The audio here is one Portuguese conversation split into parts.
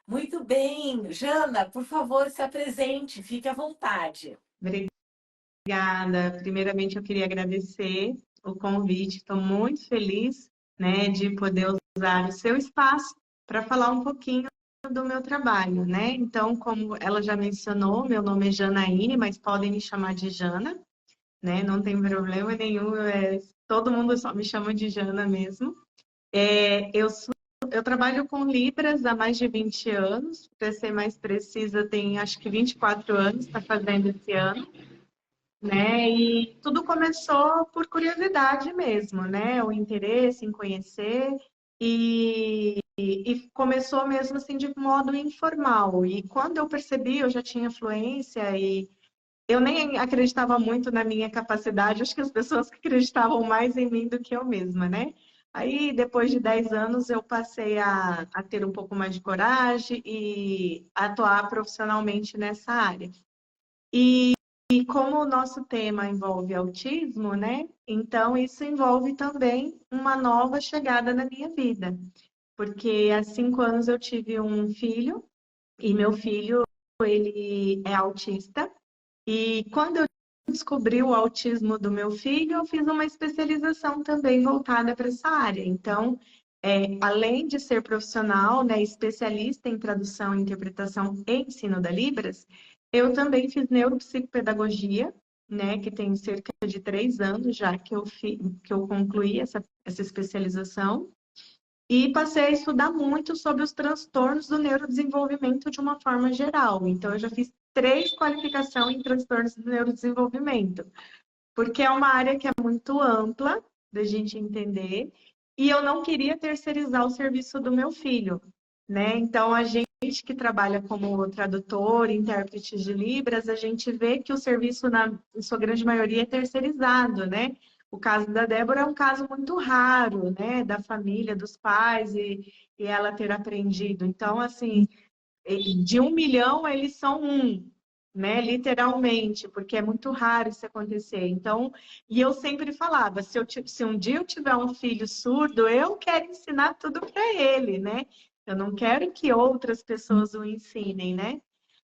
Muito bem. Jana, por favor, se apresente, fique à vontade. Obrigada. Primeiramente, eu queria agradecer o convite. Estou muito feliz, né, de poder usar o seu espaço para falar um pouquinho do meu trabalho, né? Então, como ela já mencionou, meu nome é Janaíne, mas podem me chamar de Jana, né? Não tem problema nenhum. Todo mundo só me chama de Jana mesmo. Eu trabalho com Libras há mais de 20 anos. Para ser mais precisa, tem acho que 24 anos, está fazendo esse ano. Né? E tudo começou por curiosidade mesmo, né? O interesse em conhecer e começou mesmo assim de modo informal. E quando eu percebi, eu já tinha fluência e eu nem acreditava muito na minha capacidade, acho que as pessoas que acreditavam mais em mim do que eu mesma, né? Aí, depois de 10 anos, eu passei a ter um pouco mais de coragem e atuar profissionalmente nessa área. E como o nosso tema envolve autismo, né? Então isso envolve também uma nova chegada na minha vida, porque há 5 anos eu tive um filho e meu filho ele é autista. E quando eu descobri o autismo do meu filho, eu fiz uma especialização também voltada para essa área. Então, além de ser profissional, né, especialista em tradução, interpretação e ensino da Libras, eu também fiz neuropsicopedagogia, né, que tem cerca de 3 anos já que eu concluí essa especialização. E passei a estudar muito sobre os transtornos do neurodesenvolvimento de uma forma geral. Então, eu já fiz 3 qualificações em transtornos do neurodesenvolvimento, porque é uma área que é muito ampla da gente entender, e eu não queria terceirizar o serviço do meu filho, né? Então, a gente que trabalha como tradutor, intérprete de Libras, a gente vê que o serviço, em sua grande maioria, é terceirizado, né? O caso da Débora é um caso muito raro, né? Da família, dos pais, e ela ter aprendido. Então, assim, de 1 milhão, eles são um, né? Literalmente, porque é muito raro isso acontecer. Então, e eu sempre falava, se um dia eu tiver um filho surdo, eu quero ensinar tudo para ele, né? Eu não quero que outras pessoas o ensinem, né?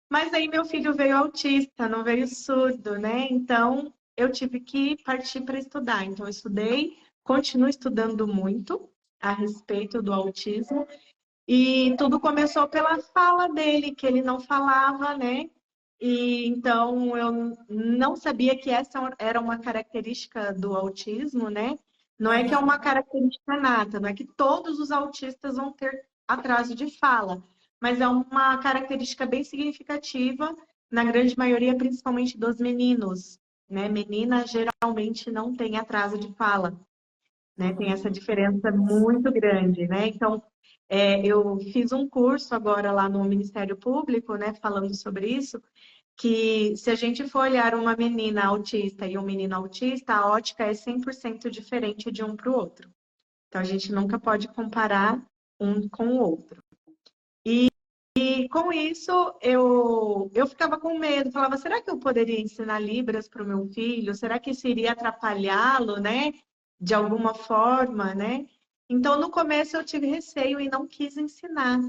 Mas aí meu filho veio autista, não veio surdo, né? Então, eu tive que partir para estudar. Então, eu estudei, continuo estudando muito a respeito do autismo. E tudo começou pela fala dele, que ele não falava, né? E então eu não sabia que essa era uma característica do autismo, né? Não é que é uma Aham. característica nata, não é que todos os autistas vão ter atraso de fala, mas é uma característica bem significativa na grande maioria, principalmente dos meninos, né? Menina geralmente não tem atraso de fala, né? Tem essa Uhum. diferença muito grande, né? Então, eu fiz um curso agora lá no Ministério Público, né, falando sobre isso, que se a gente for olhar uma menina autista e um menino autista, a ótica é 100% diferente de um para o outro. Então, a gente nunca pode comparar um com o outro. E com isso, eu ficava com medo, falava, será que eu poderia ensinar Libras para o meu filho? Será que isso iria atrapalhá-lo, né? De alguma forma, né? Então, no começo eu tive receio e não quis ensinar.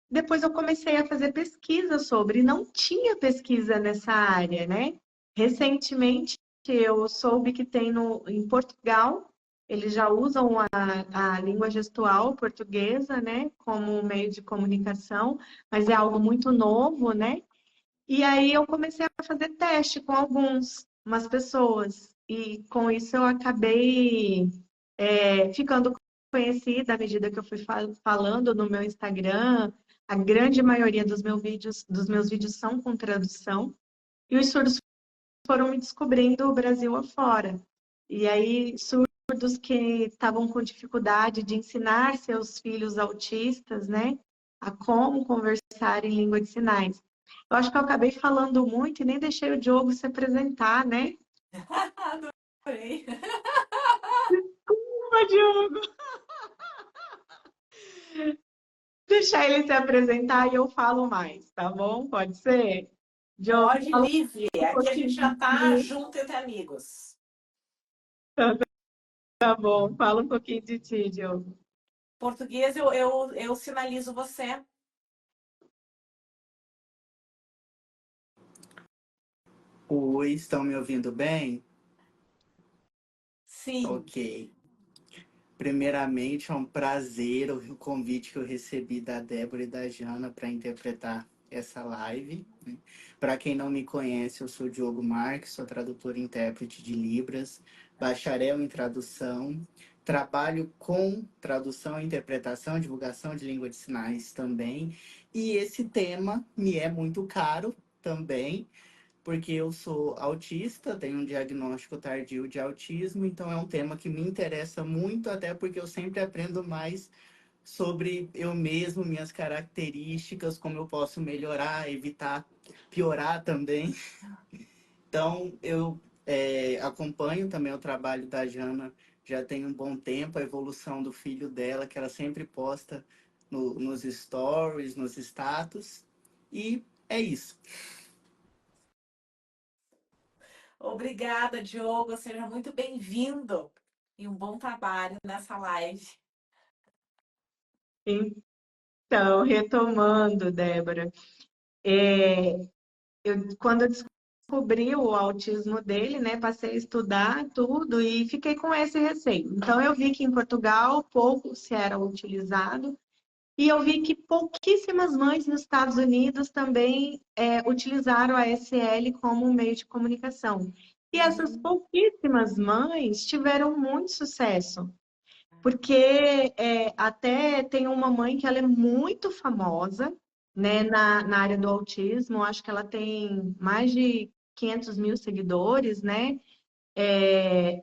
Depois eu comecei a fazer pesquisa sobre, e não tinha pesquisa nessa área, né? Recentemente eu soube que tem em Portugal, eles já usam a língua gestual portuguesa, né, como meio de comunicação, mas é algo muito novo, né? E aí eu comecei a fazer teste com umas pessoas, e com isso eu acabei ficando conhecida à medida que eu fui falando no meu Instagram. A grande maioria dos meus vídeos são com tradução. E os surdos foram me descobrindo o Brasil afora. E aí, surdos que estavam com dificuldade de ensinar seus filhos autistas, né, a como conversar em língua de sinais. Eu acho que eu acabei falando muito e nem deixei o Diogo se apresentar, né? Adorei. Ô, Diogo, deixar ele se apresentar e eu falo mais, tá bom? Pode ser? Diogo, Pode fala livre. um Aqui a gente pouquinho já de está ti. junto entre amigos. Tá bom, fala um pouquinho de ti, Diogo. Português, eu sinalizo você. Oi, estão me ouvindo bem? Sim. Ok. Primeiramente, é um prazer ouvir o convite que eu recebi da Débora e da Jana para interpretar essa live. Para quem não me conhece, eu sou Diogo Marques, sou tradutor e intérprete de Libras, bacharel em tradução, trabalho com tradução, interpretação, divulgação de língua de sinais também. E esse tema me é muito caro também, porque eu sou autista, tenho um diagnóstico tardio de autismo, então é um tema que me interessa muito, até porque eu sempre aprendo mais sobre eu mesmo, minhas características, como eu posso melhorar, evitar piorar também. Então, eu acompanho também o trabalho da Jana já tem um bom tempo, a evolução do filho dela, que ela sempre posta nos stories, nos status, e é isso. Obrigada, Diogo. Seja muito bem-vindo e um bom trabalho nessa live. Então, retomando, Débora, é, quando eu descobri o autismo dele, né, passei a estudar tudo e fiquei com esse receio. Então, eu vi que em Portugal pouco se era utilizado e eu vi que pouquíssimas mães nos Estados Unidos também utilizaram a SL como um meio de comunicação. E essas Uhum. pouquíssimas mães tiveram muito sucesso. Porque até tem uma mãe que ela é muito famosa, né, na área do autismo. Acho que ela tem mais de 500 mil seguidores, né?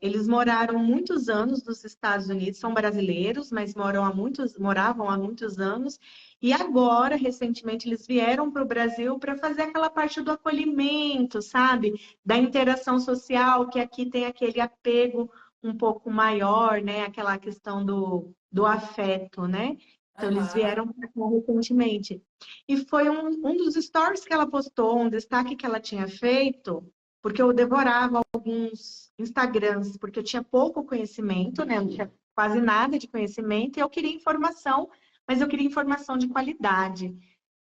Eles moraram muitos anos nos Estados Unidos, são brasileiros, mas moravam há muitos anos. E agora, recentemente, eles vieram para o Brasil para fazer aquela parte do acolhimento, sabe? Da interação social, que aqui tem aquele apego um pouco maior, né? Aquela questão do afeto, né? Então, eles Aham. vieram para cá recentemente. E foi um dos stories que ela postou, um destaque que ela tinha feito, porque eu devorava alguns Instagrams, porque eu tinha pouco conhecimento, né? Eu não tinha quase nada de conhecimento, e eu queria informação, mas eu queria informação de qualidade.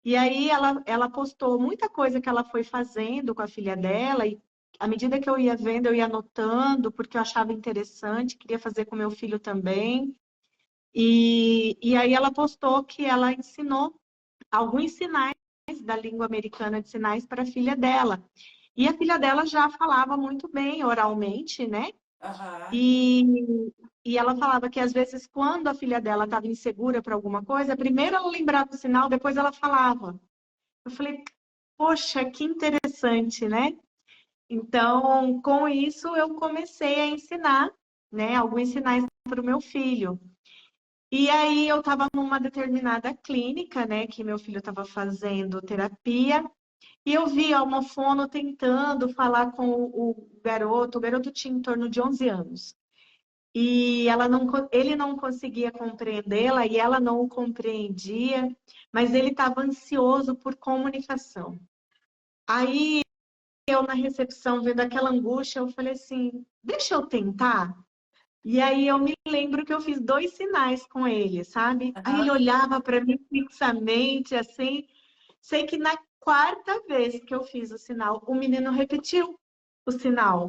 E aí ela postou muita coisa que ela foi fazendo com a filha dela, e à medida que eu ia vendo, eu ia anotando, porque eu achava interessante, queria fazer com meu filho também. E aí ela postou que ela ensinou alguns sinais da língua americana de sinais para a filha dela. E a filha dela já falava muito bem oralmente, né? Aham. E ela falava que às vezes, quando a filha dela estava insegura para alguma coisa, primeiro ela lembrava o sinal, depois ela falava. Eu falei, poxa, que interessante, né? Então, com isso, eu comecei a ensinar, né, alguns sinais para o meu filho. E aí, eu estava numa determinada clínica, né, que meu filho estava fazendo terapia, e eu vi uma fono tentando falar com o garoto tinha em torno de 11 anos. E ele não conseguia compreendê-la e ela não o compreendia, mas ele estava ansioso por comunicação. Aí eu na recepção, vendo aquela angústia, eu falei assim: deixa eu tentar. E aí eu me lembro que eu fiz dois sinais com ele, sabe? Aí ele Aham. olhava para mim fixamente, assim. Sei que na quarta vez que eu fiz o sinal, o menino repetiu o sinal.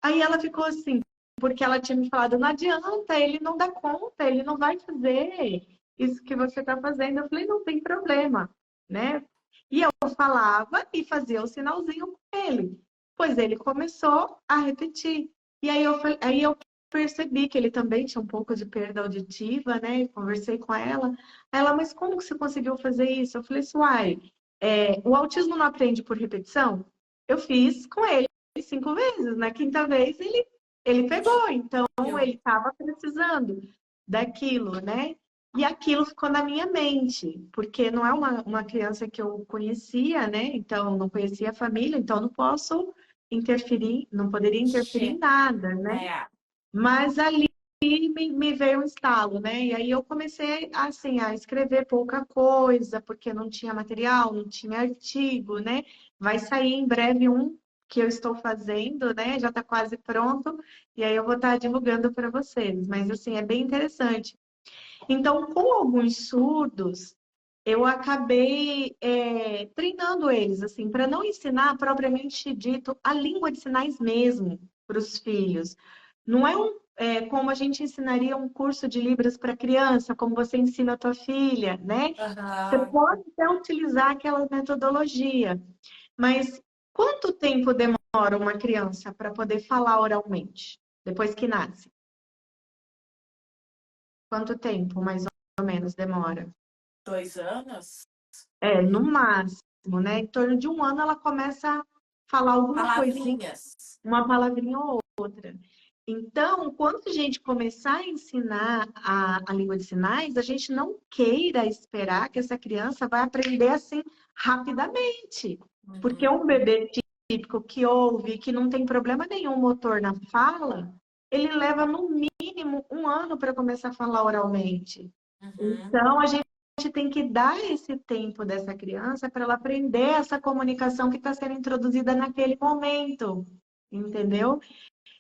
Aí ela ficou assim, porque ela tinha me falado, não adianta, ele não dá conta, ele não vai fazer isso que você está fazendo. Eu falei, não tem problema, né? E eu falava e fazia o sinalzinho com ele. Pois ele começou a repetir. E aí eu percebi que ele também tinha um pouco de perda auditiva, né? E conversei com ela. Ela, mas como que você conseguiu fazer isso? Eu falei assim, uai, o autismo não aprende por repetição? Eu fiz com ele 5 vezes. Na quinta vez ele pegou, então Eu. ele estava precisando daquilo, né? E aquilo ficou na minha mente, porque não é uma criança que eu conhecia, né? Então, não conhecia a família, então não posso interferir, não poderia interferir em Che- nada, né? É. Mas ali me veio um estalo, né? E aí eu comecei, assim, a escrever pouca coisa, porque não tinha material, não tinha artigo, né? Vai sair em breve um que eu estou fazendo, né? Já está quase pronto, e aí eu vou estar divulgando para vocês. Mas, assim, é bem interessante. Então, com alguns surdos, eu acabei treinando eles, assim, para não ensinar propriamente dito a língua de sinais mesmo para os filhos. Não como a gente ensinaria um curso de Libras para criança, como você ensina a tua filha, né? Você Aham. pode até utilizar aquela metodologia, mas quanto tempo demora uma criança para poder falar oralmente, depois que nasce? Quanto tempo, mais ou menos, demora? 2 anos? No máximo, né? Em torno de um ano ela começa a falar alguma coisinha, Palavrinhas. uma palavrinha ou outra. Então, quando a gente começar a ensinar a língua de sinais, a gente não queira esperar que essa criança vai aprender assim rapidamente. Porque Uhum. um bebê típico que ouve, que não tem problema nenhum motor na fala, ele leva no mínimo um ano para começar a falar oralmente. Uhum. Então, a gente tem que dar esse tempo dessa criança para ela aprender essa comunicação que está sendo introduzida naquele momento, entendeu?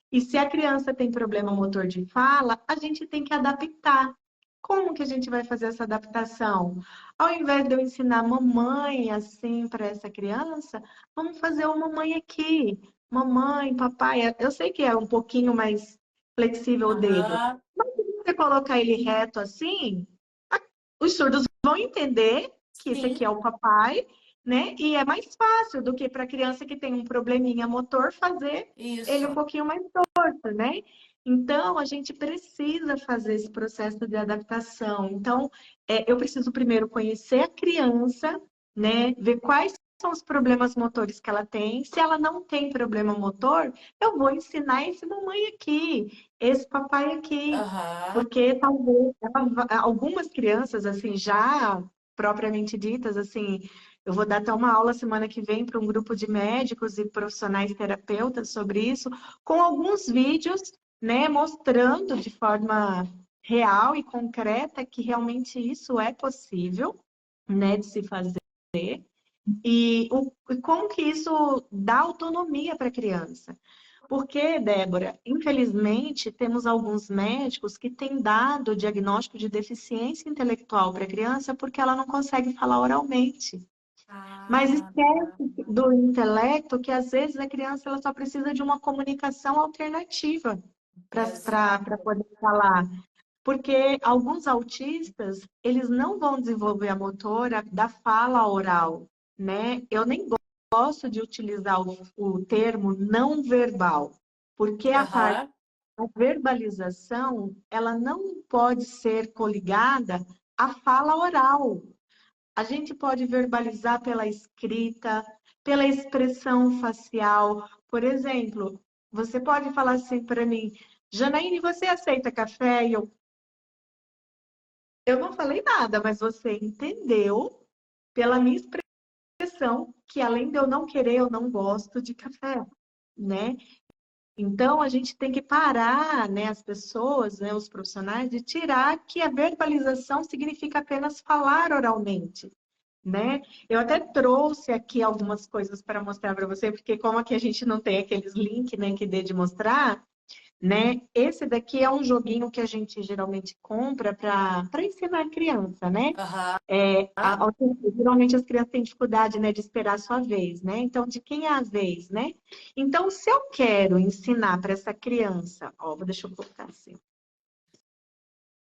E se a criança tem problema motor de fala, a gente tem que adaptar. Como que a gente vai fazer essa adaptação? Ao invés de eu ensinar mamãe assim para essa criança, vamos fazer o mamãe aqui. Mamãe, papai. Eu sei que é um pouquinho mais flexível o dedo. Aham. Mas se você colocar ele reto assim, os surdos vão entender que esse aqui Sim, é o papai, né? E é mais fácil do que para a criança que tem um probleminha motor fazer ele um isso. pouquinho mais torto, né? Então, a gente precisa fazer esse processo de adaptação. Então, eu preciso primeiro conhecer a criança, né? Ver quais são os problemas motores que ela tem. Se ela não tem problema motor, eu vou ensinar esse mamãe aqui, esse papai aqui. Aham. Porque talvez algumas crianças, assim, já propriamente ditas, assim, eu vou dar até uma aula semana que vem para um grupo de médicos e profissionais terapeutas sobre isso, com alguns vídeos, né, mostrando de forma real e concreta que realmente isso é possível, né, de se fazer. E como que isso dá autonomia para a criança. Porque, Débora, infelizmente, temos alguns médicos que têm dado o diagnóstico de deficiência intelectual para a criança porque ela não consegue falar oralmente. Mas Ah, esquece do intelecto que, às vezes, a criança ela só precisa de uma comunicação alternativa para exato. poder falar. Porque alguns autistas, eles não vão desenvolver a motora da fala oral, né? Eu nem gosto de utilizar o termo não verbal, porque Aham. a verbalização, ela não pode ser coligada à fala oral. A gente pode verbalizar pela escrita, pela expressão facial. Por exemplo, você pode falar assim para mim, Janaíne, você aceita café? E eu não falei nada, mas você entendeu pela minha expressão que além de eu não querer, eu não gosto de café, né? Então a gente tem que parar, né, as pessoas, né, os profissionais, de tirar que a verbalização significa apenas falar oralmente, né? Eu até trouxe aqui algumas coisas para mostrar para você, porque como aqui a gente não tem aqueles links, né, que dê de mostrar, né? Esse daqui é um joguinho que a gente geralmente compra para ensinar a criança, né? Aham. Geralmente as crianças têm dificuldade, né, de esperar a sua vez, né? Então, de quem é a vez, né? Então, se eu quero ensinar para essa criança, ó, deixa eu colocar assim.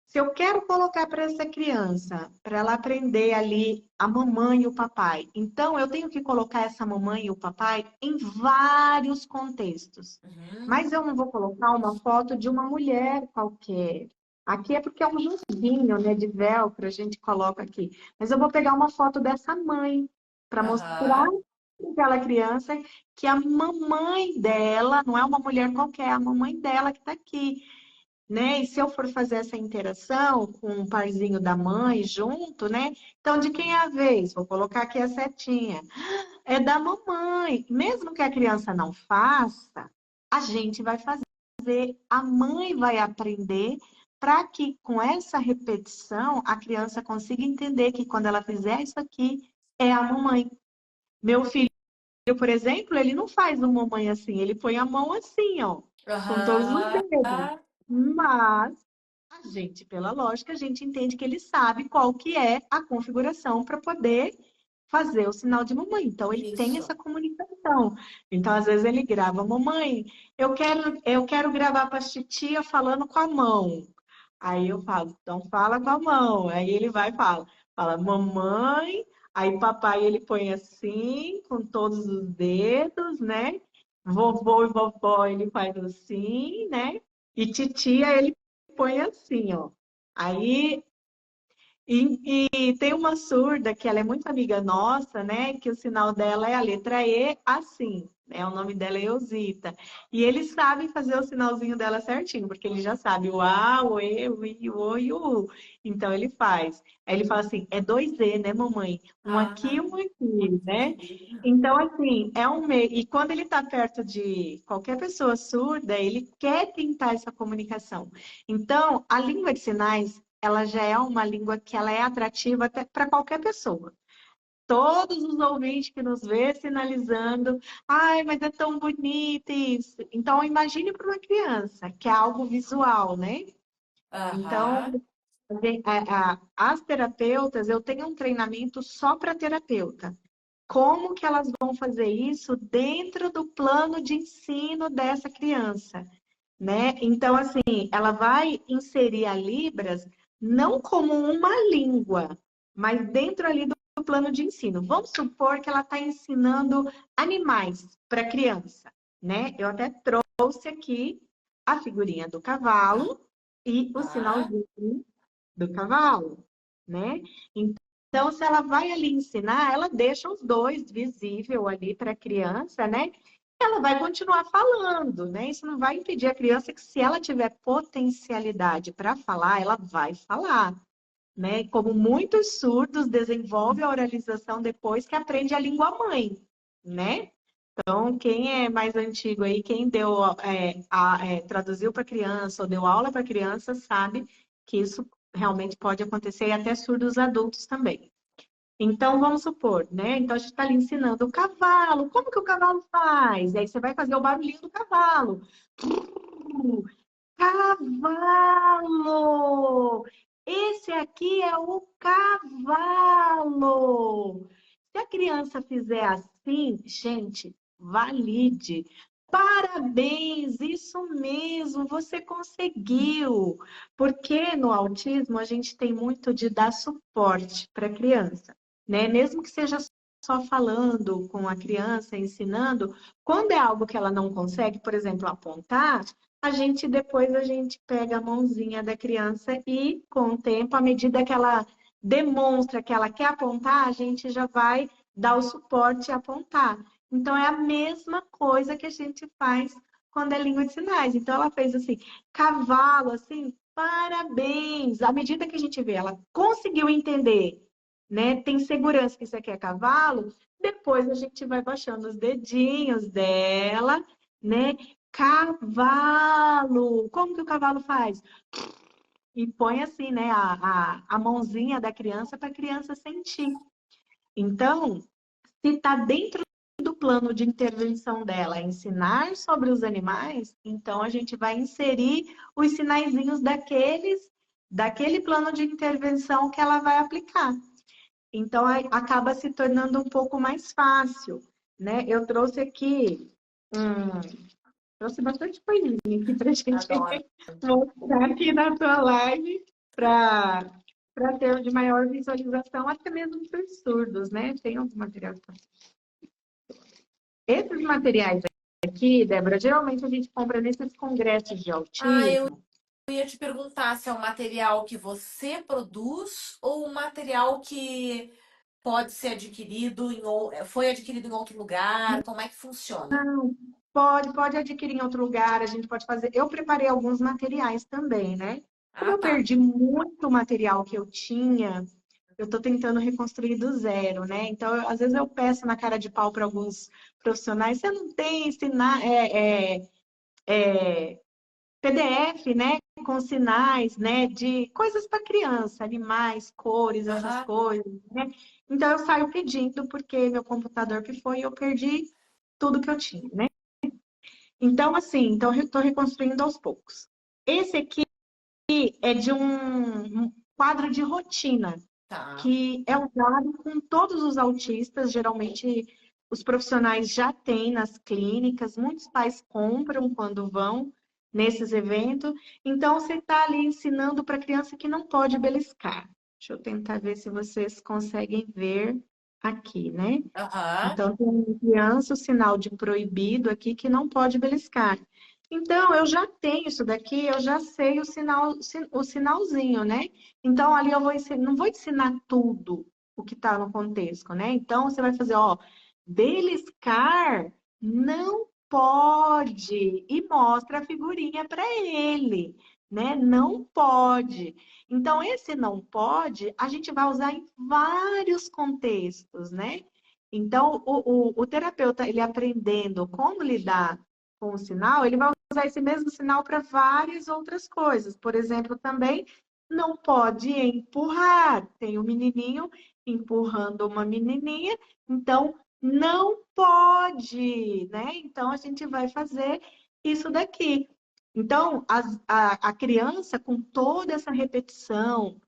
Se eu quero colocar para essa criança, para ela aprender ali a mamãe e o papai, então eu tenho que colocar essa mamãe e o papai em vários contextos. Uhum. Mas eu não vou colocar uma foto de uma mulher qualquer. Aqui é porque é um joguinho, né, de velcro, a gente coloca aqui. Mas eu vou pegar uma foto dessa mãe para mostrar Aham. para aquela criança que a mamãe dela não é uma mulher qualquer, é a mamãe dela que está aqui, né? E se eu for fazer essa interação com o parzinho da mãe junto, né? Então, de quem é a vez? Vou colocar aqui a setinha. É da mamãe. Mesmo que a criança não faça, a gente vai fazer. A mãe vai aprender para que com essa repetição a criança consiga entender que quando ela fizer isso aqui, é a mamãe. Meu filho, por exemplo, ele não faz o mamãe assim, ele põe a mão assim, ó, com todos os Aham. dedos. Mas A gente, pela lógica, a gente entende que ele sabe qual que é a configuração para poder fazer o sinal de mamãe. Então, ele tem Isso. essa comunicação. Então, às vezes, ele grava, mamãe, eu quero gravar para a titia falando com a mão. Aí eu falo, então fala com a mão. Aí ele vai e fala, mamãe. Aí papai ele põe assim, com todos os dedos, né? Vovô e vovó ele faz assim, né? E titia ele põe assim, ó. Aí e tem uma surda que ela é muito amiga nossa, né? Que o sinal dela é a letra E, assim, né? O nome dela é Eusita. E ele sabe fazer o sinalzinho dela certinho, porque ele já sabe o A, o E, o I, o O e o U. Então ele faz. Aí ele fala assim: é dois E, né, mamãe? Um Ah, aqui e um aqui, né? entendi. Então, assim, é um meio. E quando ele está perto de qualquer pessoa surda, ele quer tentar essa comunicação. Então, a língua de sinais ela já é uma língua que ela é atrativa até para qualquer pessoa. Todos os ouvintes que nos vê sinalizando, ai, mas é tão bonito isso. Então, imagine para uma criança, que é algo visual, né? Então, Aham. as terapeutas, eu tenho um treinamento só para terapeuta. Como que elas vão fazer isso dentro do plano de ensino dessa criança? Né? Então, assim, ela vai inserir a Libras não como uma língua, mas dentro ali do plano de ensino. Vamos supor que ela está ensinando animais para criança, né? Eu até trouxe aqui a figurinha do cavalo e o Tá. sinalzinho do cavalo, né? Então, se ela vai ali ensinar, ela deixa os dois visível ali para a criança, né? Ela vai continuar falando, né? Isso não vai impedir a criança que, se ela tiver potencialidade para falar, ela vai falar, né? Como muitos surdos desenvolvem a oralização depois que aprende a língua mãe, né? Então, quem é mais antigo aí, quem deu, traduziu para criança ou deu aula para criança, sabe que isso realmente pode acontecer e até surdos adultos também. Então, vamos supor, né? Então, a gente está ali ensinando o cavalo. Como que o cavalo faz? E aí você vai fazer o barulhinho do cavalo. Cavalo! Esse aqui é o cavalo! Se a criança fizer assim, gente, valide. Parabéns, isso mesmo, você conseguiu. Porque no autismo a gente tem muito de dar suporte para a criança, né? Mesmo que seja só falando com a criança, ensinando, quando é algo que ela não consegue, por exemplo, apontar, a gente pega a mãozinha da criança e, com o tempo, à medida que ela demonstra que ela quer apontar, a gente já vai dar o suporte e apontar. Então, é a mesma coisa que a gente faz quando é língua de sinais. Então, ela fez assim, cavalo, assim, parabéns! À medida que a gente vê, ela conseguiu entender, né? Tem segurança que isso aqui é cavalo, depois a gente vai baixando os dedinhos dela, né? Cavalo! Como que o cavalo faz? E põe assim, né, a mãozinha da criança para a criança sentir. Então, se está dentro do plano de intervenção dela ensinar sobre os animais, então a gente vai inserir os sinaizinhos daquele plano de intervenção que ela vai aplicar. Então, acaba se tornando um pouco mais fácil, né? Eu trouxe aqui trouxe bastante coisinha aqui para a gente Adoro. mostrar aqui na tua live para ter de maior visualização, até mesmo para os surdos, né? Tem alguns materiais. Esses materiais aqui, Débora, geralmente a gente compra nesses congressos de Ah, eu autismo. ia te perguntar se é um material que você produz ou um material que pode ser adquirido foi adquirido em outro lugar. Como é que funciona? Pode adquirir em outro lugar, a gente pode fazer. Eu preparei alguns materiais também, né? Como Ah, eu tá. perdi muito material que eu tinha, eu estou tentando reconstruir do zero, né? Então, às vezes eu peço na cara de pau para alguns profissionais, você não tem PDF, né? Com sinais, né? De coisas para criança, animais, cores, essas Aham. coisas, né? Então, eu saio pedindo, porque meu computador que foi, eu perdi tudo que eu tinha, né? Então, assim, então eu estou reconstruindo aos poucos. Esse aqui é de um quadro de rotina, Tá. que é usado com todos os autistas. Geralmente, os profissionais já têm nas clínicas, muitos pais compram quando vão nesses eventos. Então, você está ali ensinando para a criança que não pode beliscar. Deixa eu tentar ver se vocês conseguem ver aqui, né? Aham. Então, tem uma criança, o sinal de proibido aqui, que não pode beliscar. Então, eu já tenho isso daqui, eu já sei o sinalzinho, né? Então, ali eu vou ensinar, não vou ensinar tudo o que está no contexto, né? Então, você vai fazer, ó, beliscar não pode, e mostra a figurinha para ele, né? Não pode. Então, esse não pode, a gente vai usar em vários contextos, né? Então, o terapeuta, ele aprendendo como lidar com o sinal, ele vai usar esse mesmo sinal para várias outras coisas. Por exemplo, também não pode empurrar. Tem um menininho empurrando uma menininha, então não pode, né? Então, a gente vai fazer isso daqui. Então, a criança, com toda essa repetição,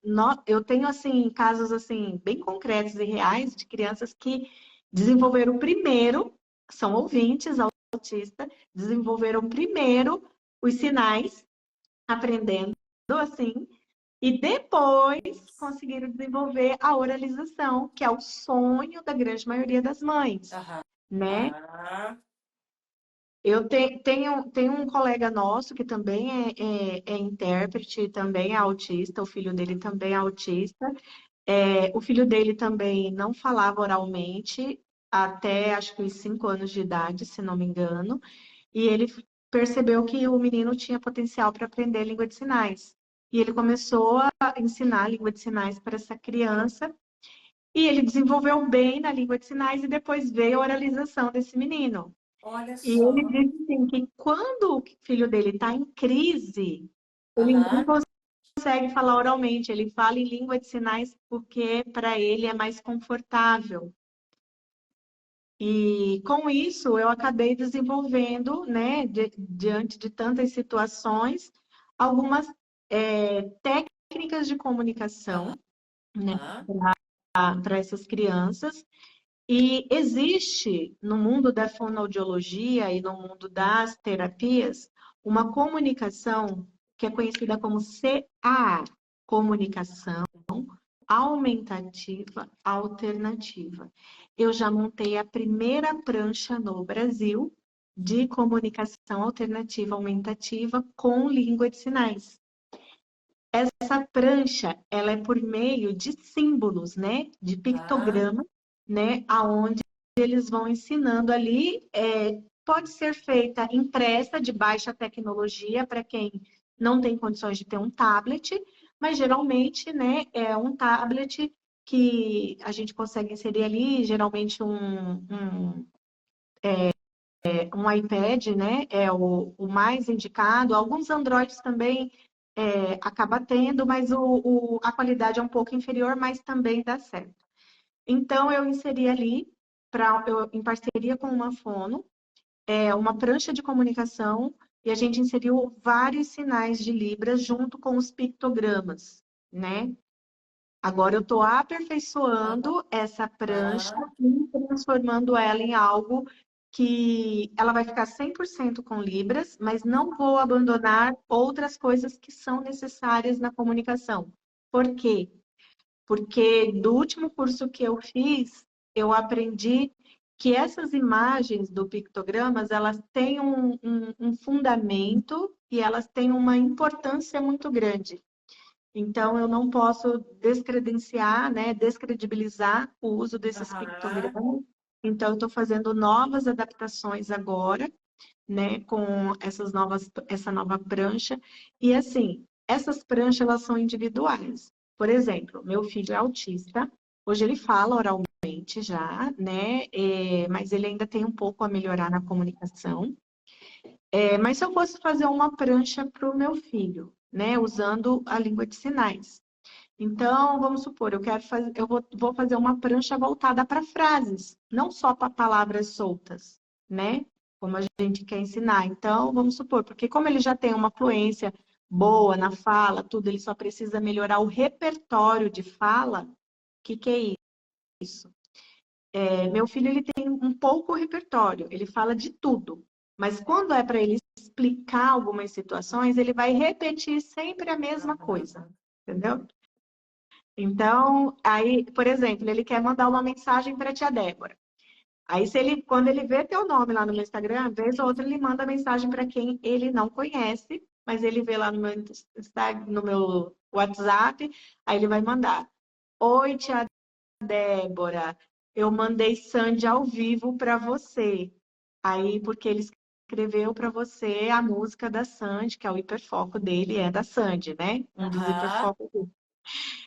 eu tenho, assim, casos, assim, bem concretos e reais de crianças que desenvolveram primeiro, são ouvintes autistas, desenvolveram primeiro os sinais, aprendendo assim, e depois conseguiram desenvolver a oralização, que é o sonho da grande maioria das mães, Aham. né? Aham. Eu tenho um colega nosso que também é intérprete, também é autista, o filho dele também é autista. O filho dele também não falava oralmente até acho que os 5 anos de idade, se não me engano, e ele percebeu que o menino tinha potencial para aprender língua de sinais. E ele começou a ensinar a língua de sinais para essa criança, e ele desenvolveu bem na língua de sinais, e depois veio a oralização desse menino. Olha E ele só. disse assim, que quando o filho dele está em crise, ele não Aham. consegue falar oralmente, ele fala em língua de sinais porque para ele é mais confortável. E com isso eu acabei desenvolvendo, né, diante de tantas situações, algumas técnicas de comunicação, né, Aham. para essas crianças. E existe no mundo da fonoaudiologia e no mundo das terapias uma comunicação que é conhecida como CAA, comunicação aumentativa alternativa. Eu já montei a primeira prancha no Brasil de comunicação alternativa aumentativa com língua de sinais. Essa prancha, ela é por meio de símbolos, né, de Aham. pictograma, né, aonde eles vão ensinando ali, pode ser feita impressa de baixa tecnologia para quem não tem condições de ter um tablet, mas geralmente, né, é um tablet que a gente consegue inserir ali, geralmente um iPad, né, é o mais indicado. Alguns Androids também acaba tendo, mas a qualidade é um pouco inferior, mas também dá certo. Então, eu inseri ali, em parceria com uma fono, uma prancha de comunicação, e a gente inseriu vários sinais de Libras junto com os pictogramas, né? Agora eu estou aperfeiçoando essa prancha Aham. e transformando ela em algo que ela vai ficar 100% com Libras, mas não vou abandonar outras coisas que são necessárias na comunicação. Por quê? Porque do último curso que eu fiz, eu aprendi que essas imagens do pictogramas, elas têm um fundamento e elas têm uma importância muito grande. Então, eu não posso descredenciar, né, descredibilizar o uso desses Aham. pictogramas. Então, eu estou fazendo novas adaptações agora, né, com essa nova prancha. E assim, essas pranchas elas são individuais. Por exemplo, meu filho é autista. Hoje ele fala oralmente já, né? Mas ele ainda tem um pouco a melhorar na comunicação. Mas se eu fosse fazer uma prancha para o meu filho, né, usando a língua de sinais. Então, vamos supor, eu vou fazer uma prancha voltada para frases, não só para palavras soltas, né? Como a gente quer ensinar. Então, vamos supor, porque como ele já tem uma fluência boa na fala, tudo, ele só precisa melhorar o repertório de fala. O que é isso? Meu filho ele tem um pouco repertório, ele fala de tudo, mas quando é para ele explicar algumas situações, ele vai repetir sempre a mesma coisa, entendeu? Então, aí, por exemplo, ele quer mandar uma mensagem para a tia Débora. Aí, quando ele vê teu nome lá no meu Instagram, vez ou outra ele manda mensagem para quem ele não conhece, mas ele vê lá no meu Instagram, no meu WhatsApp, aí ele vai mandar: Oi, tia Débora, eu mandei Sandy ao vivo para você. Aí, porque ele escreveu para você a música da Sandy, que é o hiperfoco dele, é da Sandy, né? Um dos Aham. hiperfocos dele.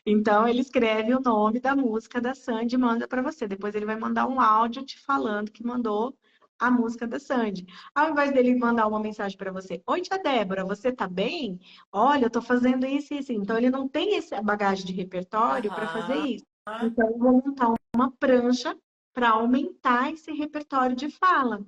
Então, ele escreve o nome da música da Sandy e manda para você. Depois, ele vai mandar um áudio te falando que mandou a música da Sandy. Ao invés dele mandar uma mensagem para você: Oi, tia Débora, você tá bem? Olha, eu tô fazendo isso e isso. Então, ele não tem essa bagagem de repertório para fazer Aham. isso. Então, eu vou montar uma prancha para aumentar esse repertório de fala.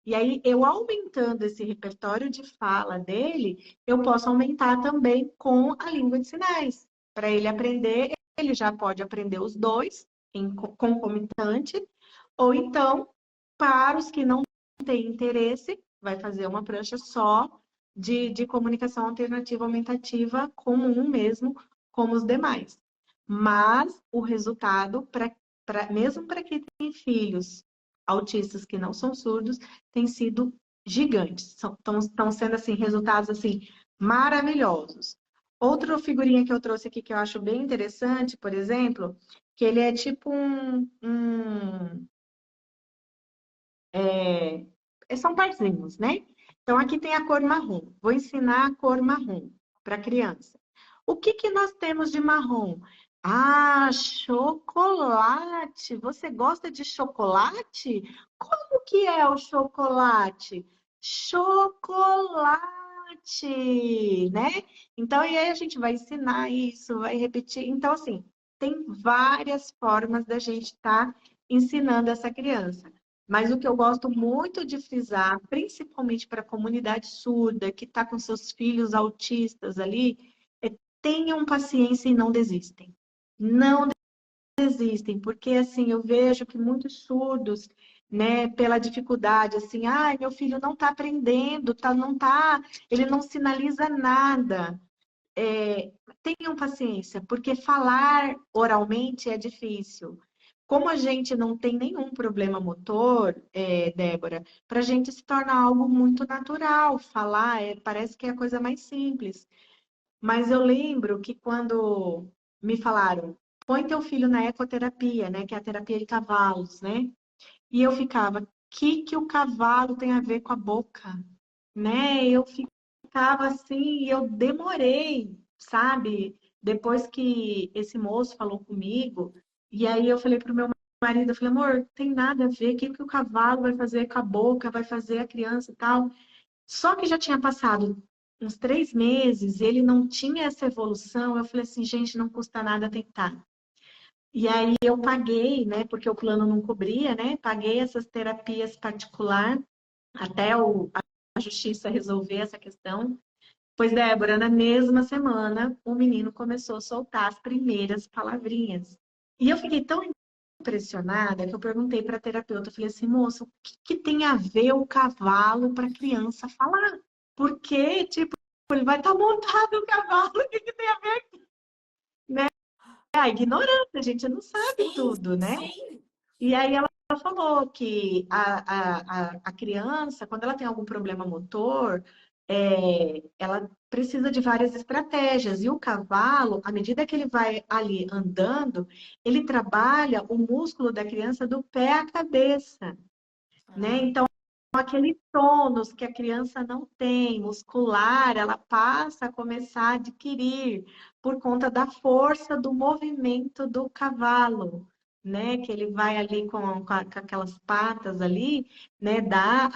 E aí, eu aumentando esse repertório de fala dele, eu posso aumentar também com a língua de sinais. Para ele aprender, ele já pode aprender os dois em concomitante, ou então, para os que não têm interesse, vai fazer uma prancha só de comunicação alternativa aumentativa comum mesmo, como os demais. Mas o resultado, mesmo para quem tem filhos autistas que não são surdos, tem sido gigantes. Estão sendo assim, resultados assim, maravilhosos. Outra figurinha que eu trouxe aqui que eu acho bem interessante, por exemplo, que ele é tipo são parzinhos, né? Então, aqui tem a cor marrom. Vou ensinar a cor marrom para a criança. O que que nós temos de marrom? Ah, chocolate. Você gosta de chocolate? Como que é o chocolate? Chocolate, né? Então, e aí a gente vai ensinar isso, vai repetir. Então, assim, tem várias formas da gente estar ensinando essa criança. Mas o que eu gosto muito de frisar, principalmente para a comunidade surda, que está com seus filhos autistas ali, é: tenham paciência e não desistem. Não desistem, porque assim, eu vejo que muitos surdos, né, pela dificuldade, assim, ai, meu filho não está aprendendo, não tá, ele não sinaliza nada. Tenham paciência, porque falar oralmente é difícil. Como a gente não tem nenhum problema motor, Débora, para a gente se torna algo muito natural. Falar parece que é a coisa mais simples. Mas eu lembro que quando me falaram: põe teu filho na ecoterapia, né, que é a terapia de cavalos, né? E eu ficava: que o cavalo tem a ver com a boca? Né? Eu ficava assim, e eu demorei, sabe? Depois que esse moço falou comigo, e aí eu falei pro meu marido, eu falei: amor, tem nada a ver, o que que o cavalo vai fazer com a boca, vai fazer a criança e tal. Só que já tinha passado uns 3 meses, ele não tinha essa evolução, eu falei assim: gente, não custa nada tentar. E aí eu paguei, né, porque o plano não cobria, né? Paguei essas terapias particular até a justiça resolver essa questão. Pois, Débora, na mesma semana, o menino começou a soltar as primeiras palavrinhas. E eu fiquei tão impressionada que eu perguntei para a terapeuta, eu falei assim: moça, o que que tem a ver o cavalo para a criança falar? Porque, tipo, ele vai estar montado no cavalo, o que que tem a ver, né? É a ignorância, a gente não sabe Sim, tudo, né? sim. E aí ela falou que a criança, quando ela tem algum problema motor, ela precisa de várias estratégias. E o cavalo, à medida que ele vai ali andando, ele trabalha o músculo da criança do pé à cabeça, né? Ah, Então, aquele tônus que a criança não tem, muscular, ela passa a começar a adquirir por conta da força do movimento do cavalo, né? Que ele vai ali com aquelas patas ali, né? Dá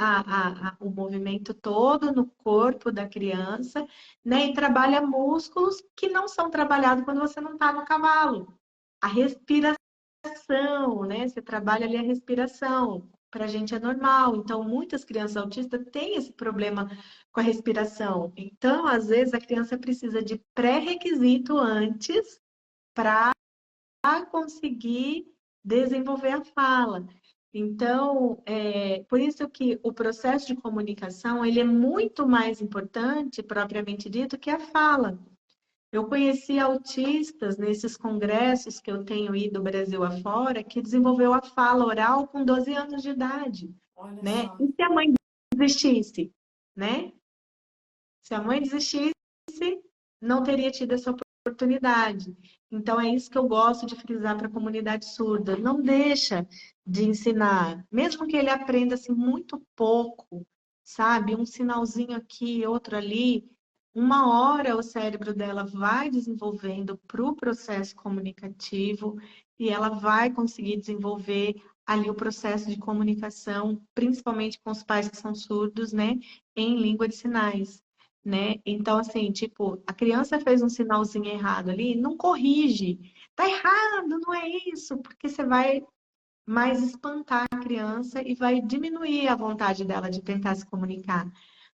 o movimento todo no corpo da criança, né? E trabalha músculos que não são trabalhados quando você não está no cavalo. A respiração, né? Você trabalha ali a respiração. para a gente é normal. Então, muitas crianças autistas têm esse problema com a respiração. Então, às vezes, a criança precisa de pré-requisito antes para conseguir desenvolver a fala. Então, por isso que o processo de comunicação, ele é muito mais importante, propriamente dito, que a fala. Eu conheci autistas nesses congressos que eu tenho ido Brasil afora, que desenvolveu a fala oral com 12 anos de idade, Olha né? só. E se a mãe desistisse, né? Se a mãe desistisse, não teria tido essa oportunidade. Então, é isso que eu gosto de frisar para a comunidade surda. Não deixa de ensinar, mesmo que ele aprenda assim, muito pouco, sabe? Um sinalzinho aqui, outro ali. Uma hora o cérebro dela vai desenvolvendo para o processo comunicativo e ela vai conseguir desenvolver ali o processo de comunicação, principalmente com os pais que são surdos, né? Em língua de sinais, né? Então, assim, tipo, a criança fez um sinalzinho errado ali, não corrige. Tá errado, não é isso, porque você vai mais espantar a criança e vai diminuir a vontade dela de tentar se comunicar.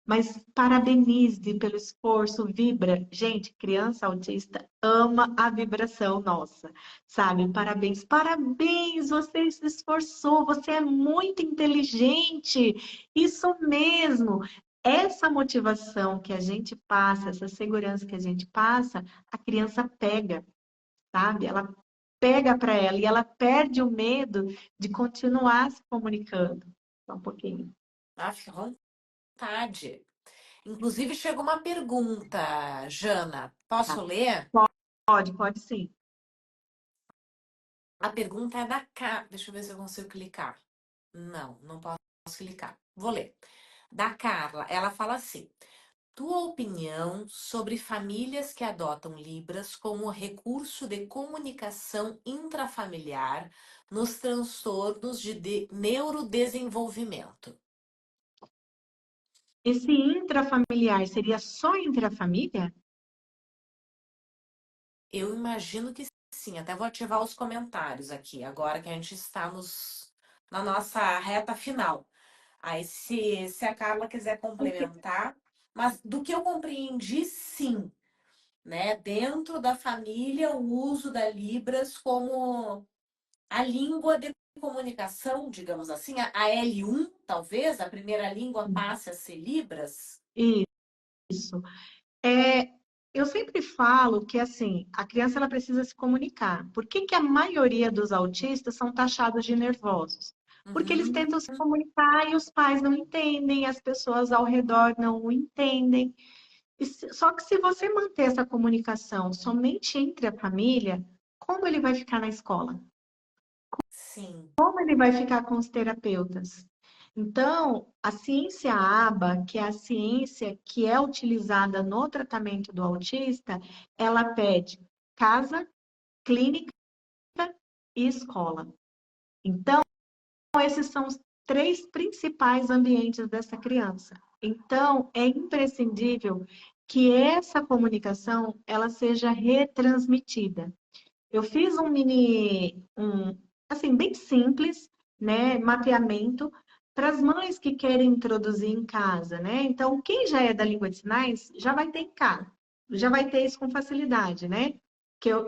Mas parabenize pelo esforço, vibra. Gente, criança autista ama a vibração nossa, sabe? Parabéns, parabéns, você se esforçou, você é muito inteligente. Isso mesmo. Essa motivação que a gente passa, essa segurança que a gente passa, a criança pega, sabe? Ela pega para ela e ela perde o medo de continuar se comunicando. Só um pouquinho. Ah, fica à vontade. Inclusive, chegou uma pergunta, Jana. Tá? Posso ler? Pode sim. A pergunta é da Cá. Deixa eu ver se eu consigo clicar. Não, não posso clicar. Vou ler. Da Carla. Ela fala assim: tua opinião sobre famílias que adotam Libras como recurso de comunicação intrafamiliar nos transtornos de neurodesenvolvimento? Esse intrafamiliar seria só intrafamília? Eu imagino que sim. Até vou ativar os comentários aqui, agora que a gente está na nossa reta final. Aí, se a Carla quiser complementar, mas do que eu compreendi, sim, né? Dentro da família, o uso da Libras como a língua de comunicação, digamos assim, a L1, talvez, a primeira língua passe a ser Libras. Isso. É, eu sempre falo que assim, a criança ela precisa se comunicar. Por que que a maioria dos autistas são taxados de nervosos? Porque eles Uhum. tentam se comunicar e os pais não entendem, as pessoas ao redor não o entendem. Só que se você manter essa comunicação somente entre a família, como ele vai ficar na escola? Sim. Como ele vai ficar com os terapeutas? Então, a ciência ABA, que é a ciência que é utilizada no tratamento do autista, ela pede casa, clínica e escola. Então, esses são os três principais ambientes dessa criança. Então, é imprescindível que essa comunicação ela seja retransmitida. Eu fiz assim, bem simples, né, mapeamento para as mães que querem introduzir em casa, né? Então, quem já é da língua de sinais já vai ter em casa, já vai ter isso com facilidade, né?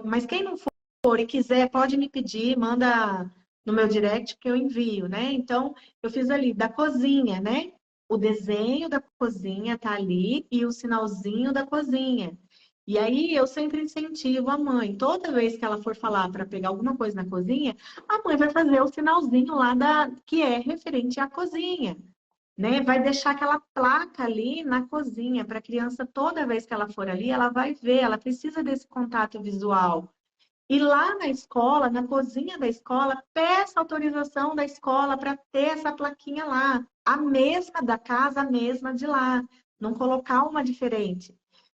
Mas quem não for e quiser, pode me pedir, manda no meu direct que eu envio, né? Então, eu fiz ali da cozinha, né? O desenho da cozinha tá ali e o sinalzinho da cozinha. E aí eu sempre incentivo a mãe, toda vez que ela for falar para pegar alguma coisa na cozinha, a mãe vai fazer o sinalzinho lá que é referente à cozinha, né? Vai deixar aquela placa ali na cozinha para a criança toda vez que ela for ali, ela vai ver, ela precisa desse contato visual. E lá na escola, na cozinha da escola, peça autorização da escola para ter essa plaquinha lá, a mesma da casa, a mesma de lá, não colocar uma diferente,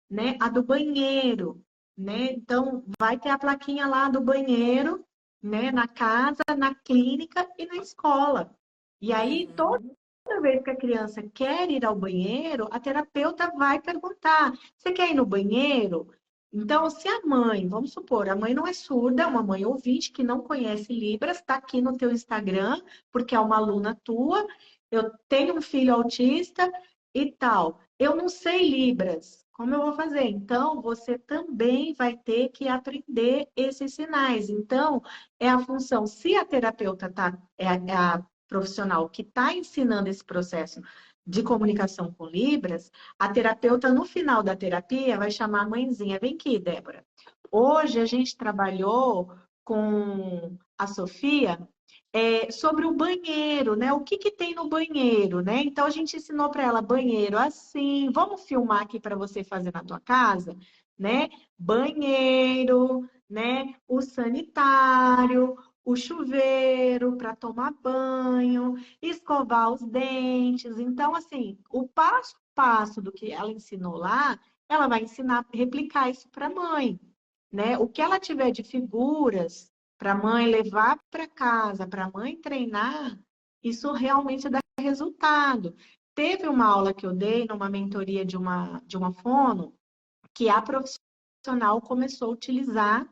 né? A do banheiro, né? Então, vai ter a plaquinha lá do banheiro, né? Na casa, na clínica e na escola. E aí, toda Uhum. vez que a criança quer ir ao banheiro, a terapeuta vai perguntar: você quer ir no banheiro? Então, se a mãe, vamos supor, a mãe não é surda, é uma mãe ouvinte que não conhece Libras, está aqui no teu Instagram, porque é uma aluna tua, eu tenho um filho autista e tal. Eu não sei Libras, como eu vou fazer? Então, você também vai ter que aprender esses sinais. Então, é a função, se a terapeuta é a profissional que está ensinando esse processo de comunicação com Libras, a terapeuta, no final da terapia, vai chamar a mãezinha. Vem aqui, Débora. Hoje a gente trabalhou com a Sofia sobre o banheiro, né? O que que tem no banheiro, né? Então a gente ensinou para ela banheiro assim. Vamos filmar aqui para você fazer na tua casa, né? Banheiro, né? O sanitário, o chuveiro para tomar banho, escovar os dentes. Então, assim, o passo a passo do que ela ensinou lá, ela vai ensinar a replicar isso para a mãe, né? O que ela tiver de figuras para a mãe levar para casa, para a mãe treinar, isso realmente dá resultado. Teve uma aula que eu dei numa mentoria de uma fono, que a profissional começou a utilizar,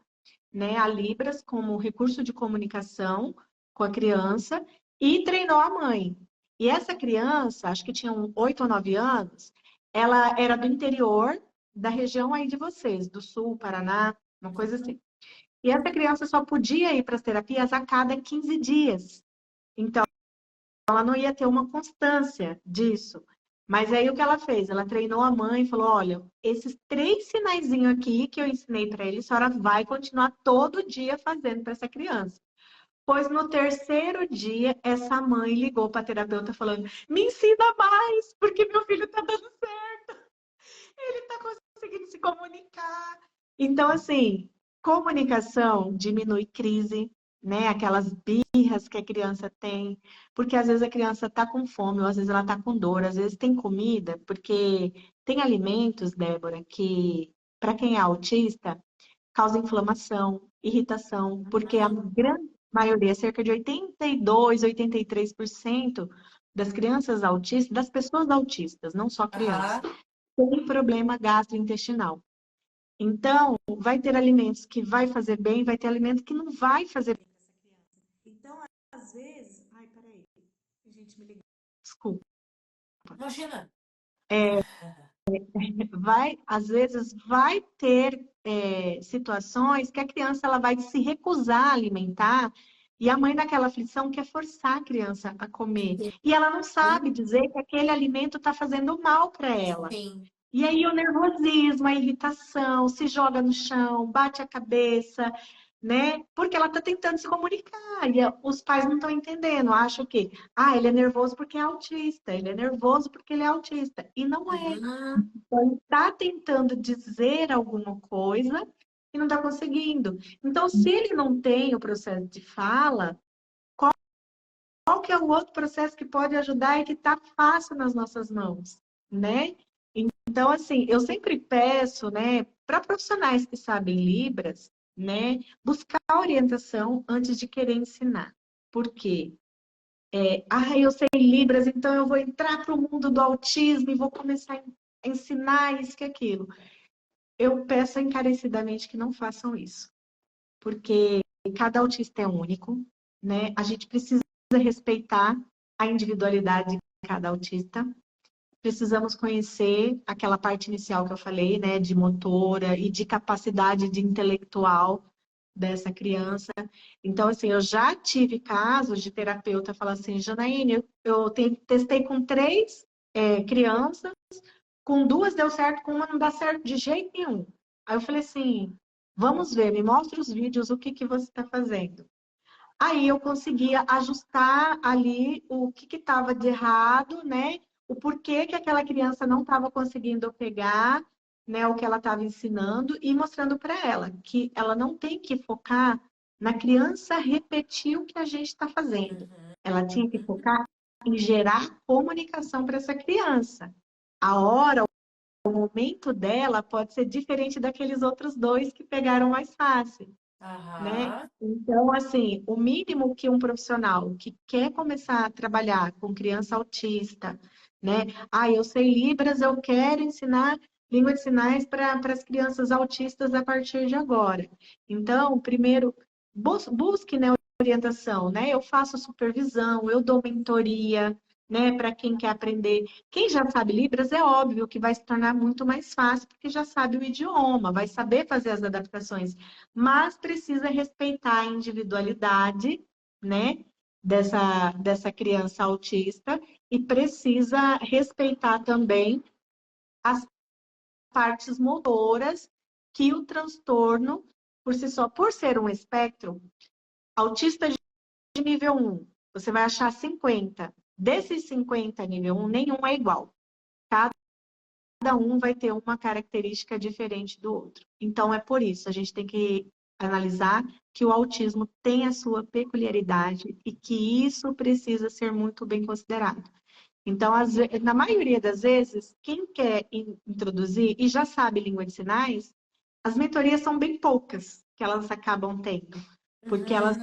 né, a Libras como recurso de comunicação com a criança e treinou a mãe. E essa criança, acho que tinha 8 ou 9 anos, ela era do interior da região aí de vocês, do sul, Paraná, uma coisa assim. E essa criança só podia ir para as terapias a cada 15 dias. Então, ela não ia ter uma constância disso. Mas aí o que ela fez? Ela treinou a mãe e falou: olha, esses 3 sinaizinhos aqui que eu ensinei para ele, a senhora vai continuar todo dia fazendo para essa criança. Pois no terceiro dia, essa mãe ligou para a terapeuta falando: me ensina mais, porque meu filho está dando certo, ele está conseguindo se comunicar. Então, assim, comunicação diminui crise, né? Aquelas birras que a criança tem, porque às vezes a criança está com fome, ou às vezes ela está com dor, às vezes tem comida, porque tem alimentos, Débora, que para quem é autista, causa inflamação, irritação, porque a grande maioria, cerca de 82, 83% das crianças autistas, das pessoas autistas, não só crianças, Aham. tem problema gastrointestinal. Então, vai ter alimentos que vai fazer bem, vai ter alimentos que não vai fazer bem para essa criança. Então, às vezes, ai, peraí, a gente me ligou. Desculpa. Imagina. Às vezes, vai ter situações que a criança ela vai se recusar a alimentar e a mãe naquela aflição quer forçar a criança a comer. E ela não sabe dizer que aquele alimento está fazendo mal para ela. Sim. E aí o nervosismo, a irritação, se joga no chão, bate a cabeça, né? Porque ela está tentando se comunicar e os pais não estão entendendo. Acham que, ele é nervoso porque é autista, ele é nervoso porque ele é autista. E não é. Uhum. Então, ele está tentando dizer alguma coisa e não está conseguindo. Então, se ele não tem o processo de fala, qual que é o outro processo que pode ajudar e que está fácil nas nossas mãos, né? Então, assim, eu sempre peço, né, para profissionais que sabem Libras, né, buscar orientação antes de querer ensinar. Por quê? Eu sei Libras, então eu vou entrar para o mundo do autismo e vou começar a ensinar isso e aquilo. Eu peço encarecidamente que não façam isso, porque cada autista é único, né? A gente precisa respeitar a individualidade de cada autista. Precisamos conhecer aquela parte inicial que eu falei, né, de motora e de capacidade de intelectual dessa criança. Então, assim, eu já tive casos de terapeuta falar assim: Janaíne, testei com 3 crianças, com 2 deu certo, com uma não dá certo de jeito nenhum. Aí eu falei assim: vamos ver, me mostra os vídeos, o que que você está fazendo. Aí eu conseguia ajustar ali o que estava de errado, né? O porquê que aquela criança não estava conseguindo pegar, né, o que ela estava ensinando e mostrando para ela que ela não tem que focar na criança repetir o que a gente está fazendo. Ela tinha que focar em gerar comunicação para essa criança. A hora, o momento dela pode ser diferente daqueles outros 2 que pegaram mais fácil, né? Aham. Então, assim, o mínimo que um profissional que quer começar a trabalhar com criança autista, né? Eu sei Libras, eu quero ensinar língua de sinais para as crianças autistas a partir de agora. Então, primeiro, busque, né, orientação, né? Eu faço supervisão, eu dou mentoria, né, para quem quer aprender. Quem já sabe Libras, é óbvio que vai se tornar muito mais fácil, porque já sabe o idioma, vai saber fazer as adaptações, mas precisa respeitar a individualidade, né, dessa criança autista e precisa respeitar também as partes motoras que o transtorno, por si só, por ser um espectro, autista de nível 1, você vai achar 50. Desses 50 nível 1, nenhum é igual. Cada um vai ter uma característica diferente do outro. Então, é por isso, a gente tem que analisar que o autismo tem a sua peculiaridade e que isso precisa ser muito bem considerado. Então, na maioria das vezes, quem quer introduzir e já sabe língua de sinais, as mentorias são bem poucas que elas acabam tendo. Porque elas,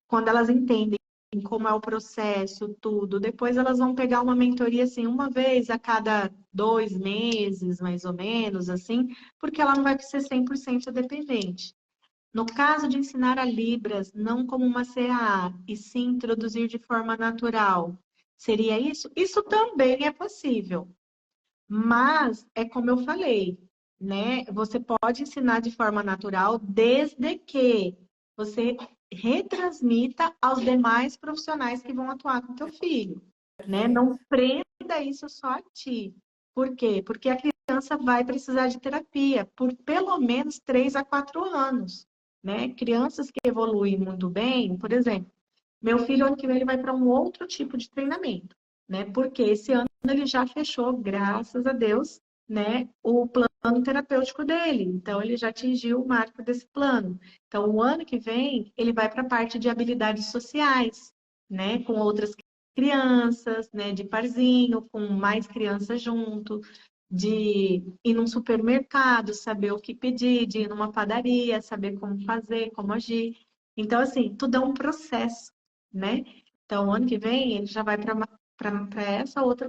quando elas entendem como é o processo, tudo, depois elas vão pegar uma mentoria, assim, uma vez a cada 2 meses, mais ou menos, assim, porque ela não vai ser 100% dependente. No caso de ensinar a Libras, não como uma CAA, e sim introduzir de forma natural, seria isso? Isso também é possível. Mas é como eu falei, né? Você pode ensinar de forma natural desde que você retransmita aos demais profissionais que vão atuar com teu filho, né? Não prenda isso só a ti. Por quê? Porque a criança vai precisar de terapia por pelo menos 3 a 4 anos, né? Crianças que evoluem muito bem, por exemplo, meu filho, ano que vem, ele vai para um outro tipo de treinamento, né? Porque esse ano ele já fechou, graças a Deus, né, o plano terapêutico dele. Então, ele já atingiu o marco desse plano. Então, o ano que vem, ele vai para a parte de habilidades sociais, né, com outras crianças, né, de parzinho, com mais crianças junto, de ir num supermercado, saber o que pedir, de ir numa padaria, saber como fazer, como agir. Então, assim, tudo é um processo, né? Então, ano que vem, ele já vai para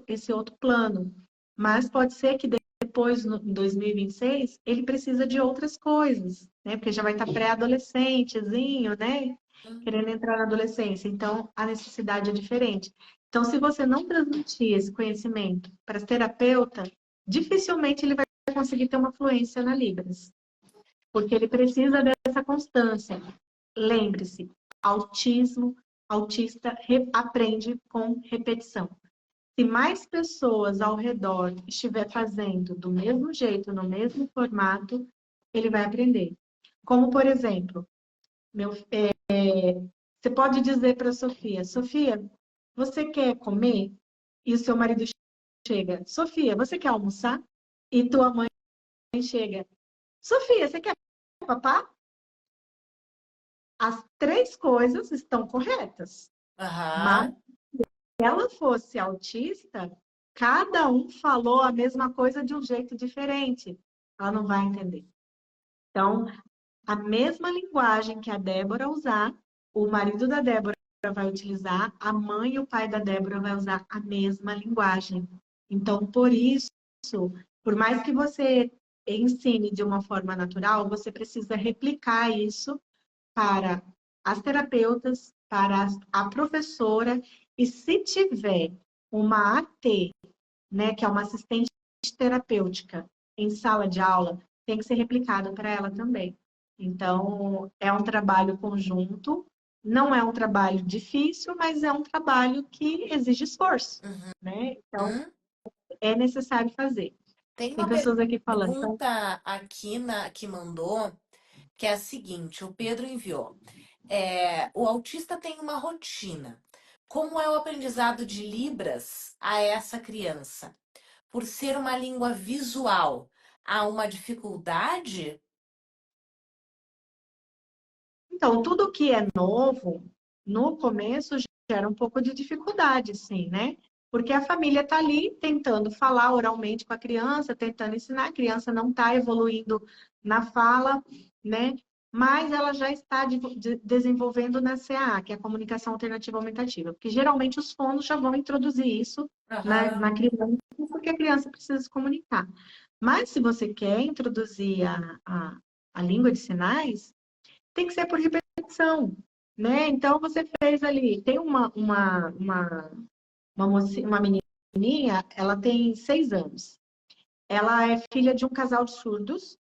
esse outro plano. Mas pode ser que depois, em 2026, ele precisa de outras coisas, né? Porque já vai estar pré-adolescentezinho, né? Querendo entrar na adolescência. Então, a necessidade é diferente. Então, se você não transmitir esse conhecimento para as terapeutas, dificilmente ele vai conseguir ter uma fluência na Libras. Porque ele precisa dessa constância. Lembre-se, autista aprende com repetição. Se mais pessoas ao redor estiver fazendo do mesmo jeito, no mesmo formato, ele vai aprender. Como, por exemplo, você pode dizer para a Sofia, Sofia, você quer comer? E o seu marido chega, Sofia, você quer almoçar? E tua mãe chega, Sofia, você quer papá? As 3 coisas estão corretas. Mas se ela fosse autista, cada um falou a mesma coisa de um jeito diferente. Ela não vai entender. Então, a mesma linguagem que a Débora usar, o marido da Débora vai utilizar, a mãe e o pai da Débora vai usar a mesma linguagem. Então, por isso, por mais que você ensine de uma forma natural, você precisa replicar isso para as terapeutas, para a professora, e se tiver uma AT, né, que é uma assistente terapêutica, em sala de aula, tem que ser replicado para ela também. Então, é um trabalho conjunto, não é um trabalho difícil, mas é um trabalho que exige esforço, né? Então, é necessário fazer. Tem Tem uma pessoas aqui falando. pergunta aqui que mandou, que é a seguinte, o Pedro enviou. O autista tem uma rotina. Como é o aprendizado de Libras a essa criança? Por ser uma língua visual, há uma dificuldade? Então, tudo que é novo, no começo gera um pouco de dificuldade, sim, né? Porque a família está ali tentando falar oralmente com a criança, tentando ensinar, a criança não está evoluindo na fala, né? Mas ela já está desenvolvendo na CAA, que é a comunicação alternativa aumentativa, porque geralmente os fonos já vão introduzir isso na criança, porque a criança precisa se comunicar. Mas se você quer introduzir a língua de sinais, tem que ser por repetição, né? Então você fez ali, tem uma menininha, ela tem 6 anos. Ela é filha de um casal de surdos,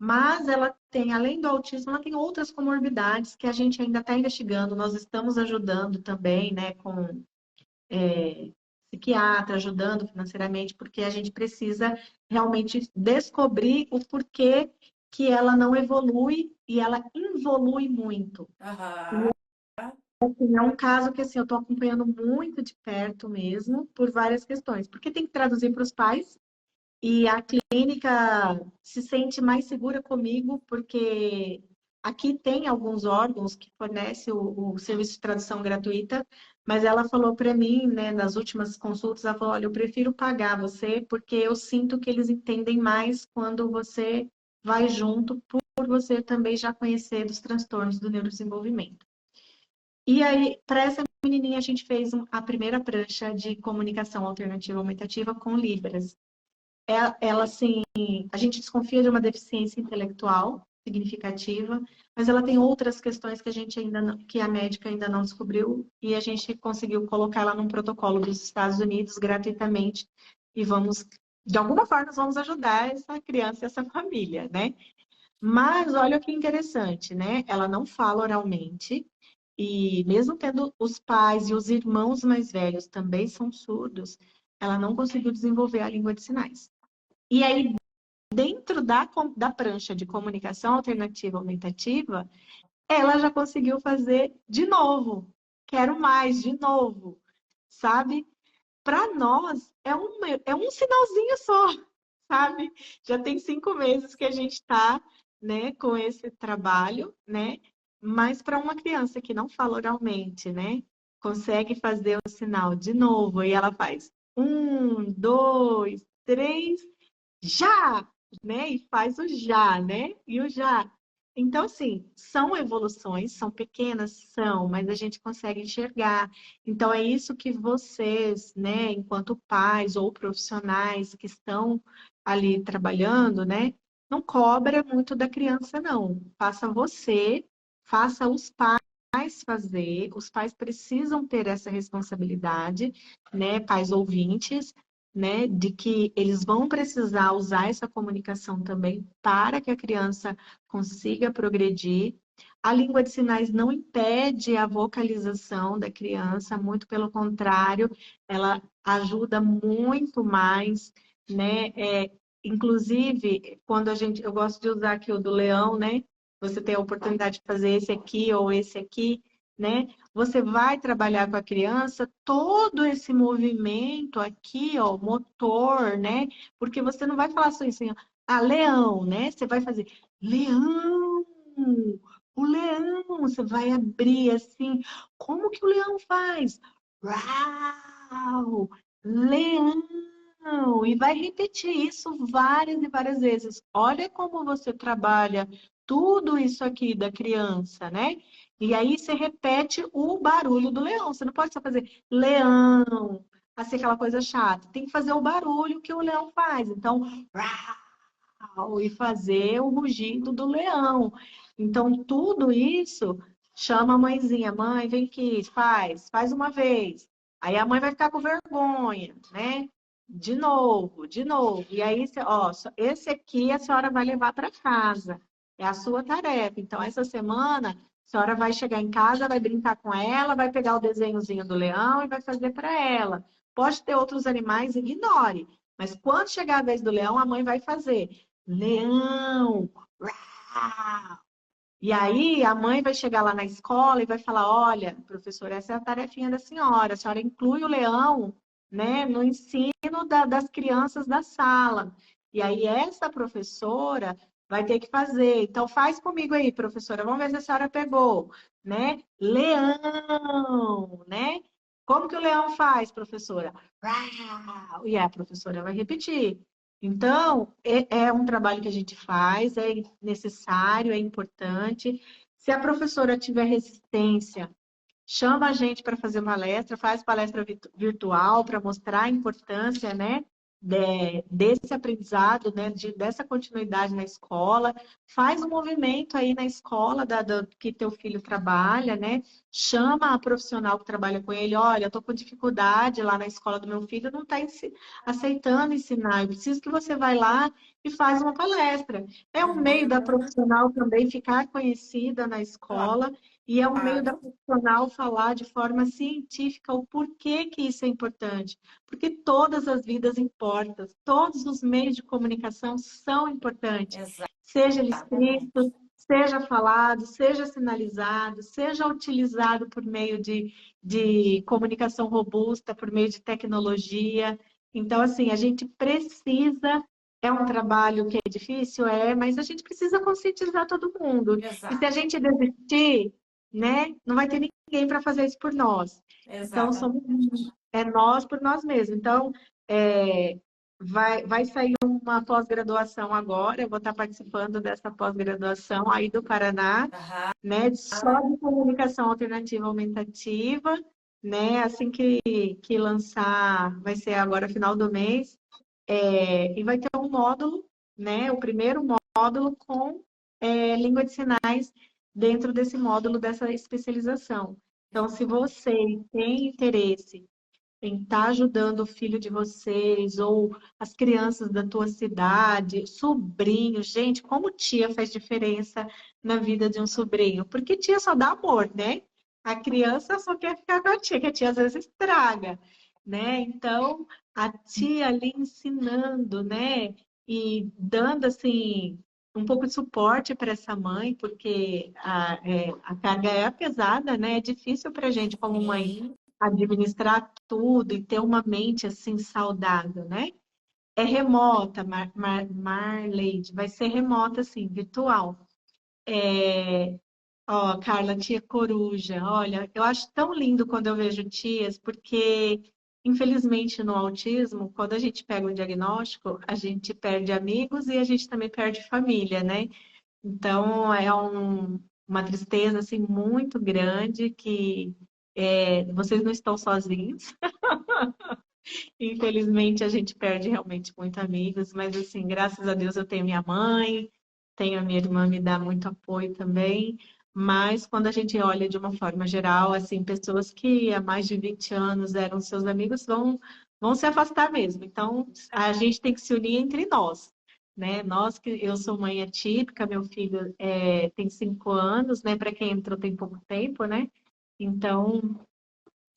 mas ela tem, além do autismo, ela tem outras comorbidades que a gente ainda está investigando. Nós estamos ajudando também, né, com psiquiatra, ajudando financeiramente, porque a gente precisa realmente descobrir o porquê que ela não evolui e ela involui muito. Aham. É um caso que assim, eu estou acompanhando muito de perto mesmo, por várias questões. Porque tem que traduzir para os pais, e a clínica se sente mais segura comigo, porque aqui tem alguns órgãos que fornecem o serviço de tradução gratuita, mas ela falou para mim, né, nas últimas consultas, ela falou, olha, eu prefiro pagar você, porque eu sinto que eles entendem mais quando você vai junto, por você também já conhecer dos transtornos do neurodesenvolvimento. E aí, para essa menininha, a gente fez a primeira prancha de comunicação alternativa aumentativa com Libras. Ela, assim, a gente desconfia de uma deficiência intelectual significativa, mas ela tem outras questões que a gente ainda não, que a médica ainda não descobriu, e a gente conseguiu colocar ela num protocolo dos Estados Unidos gratuitamente, e vamos, de alguma forma, nós vamos ajudar essa criança e essa família, né? Mas olha que interessante, né? Ela não fala oralmente, e mesmo tendo os pais e os irmãos mais velhos também são surdos, ela não conseguiu desenvolver a língua de sinais. E aí, dentro da prancha de comunicação alternativa aumentativa, ela já conseguiu fazer de novo. Quero mais, de novo. Sabe? Para nós, é um sinalzinho só, sabe? Já tem 5 meses que a gente está, né, com esse trabalho, né? Mas para uma criança que não fala oralmente, né, consegue fazer o sinal de novo e ela faz 1, 2, 3, já, né? E faz o já, né? E o já. Então, assim, são evoluções, são pequenas, são, mas a gente consegue enxergar. Então, é isso que vocês, né, enquanto pais ou profissionais que estão ali trabalhando, né, não cobra muito da criança, não. Faça você, faça os pais fazer, os pais precisam ter essa responsabilidade, né, pais ouvintes, né, de que eles vão precisar usar essa comunicação também para que a criança consiga progredir. A língua de sinais não impede a vocalização da criança, muito pelo contrário, ela ajuda muito mais, né? Inclusive, quando eu gosto de usar aqui o do leão, né? Você tem a oportunidade de fazer esse aqui ou esse aqui, né? Você vai trabalhar com a criança todo esse movimento aqui, ó, motor, né? Porque você não vai falar só assim, leão, né? Você vai fazer leão, o leão, você vai abrir assim. Como que o leão faz? Uau, leão! E vai repetir isso várias e várias vezes. Olha como você trabalha tudo isso aqui da criança, né? E aí você repete o barulho do leão. Você não pode só fazer leão, assim, aquela coisa chata. Tem que fazer o barulho que o leão faz. Então, e fazer o rugido do leão. Então, tudo isso chama a mãezinha. Mãe, vem aqui, faz uma vez. Aí a mãe vai ficar com vergonha, né? De novo, de novo. E aí, ó, esse aqui a senhora vai levar para casa. É a sua tarefa. Então, essa semana, a senhora vai chegar em casa, vai brincar com ela, vai pegar o desenhozinho do leão e vai fazer para ela. Pode ter outros animais, ignore. Mas quando chegar a vez do leão, a mãe vai fazer. Leão! Uau! E aí a mãe vai chegar lá na escola e vai falar, olha, professora, essa é a tarefinha da senhora. A senhora inclui o leão, né, no ensino das crianças da sala. E aí essa professora vai ter que fazer. Então faz comigo aí, professora. Vamos ver se a senhora pegou, né? Leão, né? Como que o leão faz, professora? Uau! E a professora vai repetir. Então, é um trabalho que a gente faz, é necessário, é importante. Se a professora tiver resistência, chama a gente para fazer palestra, faz palestra virtual para mostrar a importância, né, desse aprendizado, né, dessa continuidade na escola, faz um movimento aí na escola que teu filho trabalha, né? Chama a profissional que trabalha com ele, olha, eu tô com dificuldade lá na escola do meu filho, não está aceitando ensinar, eu preciso que você vá lá e faz uma palestra. É um meio da Uhum. profissional também ficar conhecida na escola e é um meio da Claro. profissional falar de forma científica o porquê que isso é importante. Porque todas as vidas importam, todos os meios de comunicação são importantes. Seja ele Exatamente. escrito, seja falado, seja sinalizado, seja utilizado por meio de comunicação robusta, por meio de tecnologia. Então, assim, a gente precisa, é um trabalho que é difícil, mas a gente precisa conscientizar todo mundo. E se a Exato. gente desistir, né, não vai ter ninguém para fazer isso por nós. Então, somos Exatamente. nós por nós mesmos. Então, vai sair uma pós-graduação agora, eu vou estar participando dessa pós-graduação aí do Paraná, Aham. né, só de comunicação alternativa aumentativa, né, assim que lançar, vai ser agora final do mês, e vai ter um módulo, né, o primeiro módulo com língua de sinais dentro desse módulo dessa especialização. Então, se você tem interesse em estar ajudando o filho de vocês ou as crianças da tua cidade, sobrinho, gente, como tia faz diferença na vida de um sobrinho? Porque tia só dá amor, né? A criança só quer ficar com a tia, que a tia às vezes estraga, né? Então, a tia ali ensinando, né? E dando assim um pouco de suporte para essa mãe, porque a carga é pesada, né? É difícil para a gente como mãe Sim. administrar tudo e ter uma mente assim saudável, né? É remota, Marleide, vai ser remota, assim, virtual. Ó, Carla, tia Coruja, olha, eu acho tão lindo quando eu vejo tias, porque, infelizmente, no autismo, quando a gente pega um diagnóstico, a gente perde amigos e a gente também perde família, né? Então, uma tristeza, assim, muito grande que vocês não estão sozinhos. Infelizmente, a gente perde realmente muitos amigos, mas assim, graças a Deus eu tenho minha mãe, tenho a minha irmã, me dá muito apoio também. Mas quando a gente olha de uma forma geral, assim, pessoas que há mais de 20 anos eram seus amigos vão se afastar mesmo. Então, a gente tem que se unir entre nós, né? Nós que eu sou mãe atípica, meu filho tem 5 anos, né? Para quem entrou tem pouco tempo, né? Então,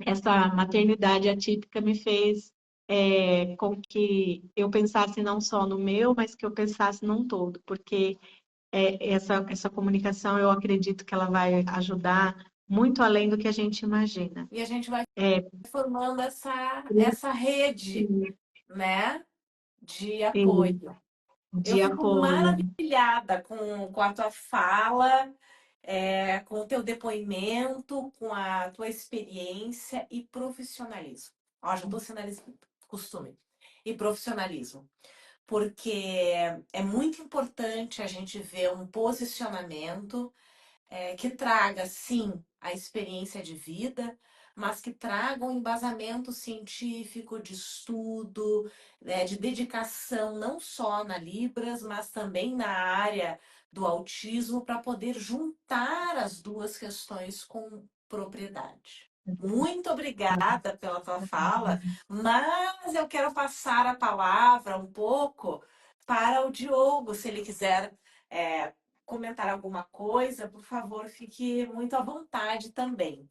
essa maternidade atípica me fez com que eu pensasse não só no meu, mas que eu pensasse num todo, porque essa comunicação eu acredito que ela vai ajudar muito além do que a gente imagina. E a gente vai É, formando essa rede, né, de apoio. Eu de fico apoio. maravilhada com a tua fala, com o teu depoimento, com a tua experiência e profissionalismo. Ó, já estou sinalizando, costume. E profissionalismo. Porque é muito importante a gente ver um posicionamento que traga, sim, a experiência de vida, mas que traga um embasamento científico, de estudo, de dedicação, não só na Libras, mas também na área do autismo, para poder juntar as duas questões com propriedade. Muito obrigada pela tua fala, mas eu quero passar a palavra um pouco para o Diogo, se ele quiser comentar alguma coisa, por favor, fique muito à vontade também.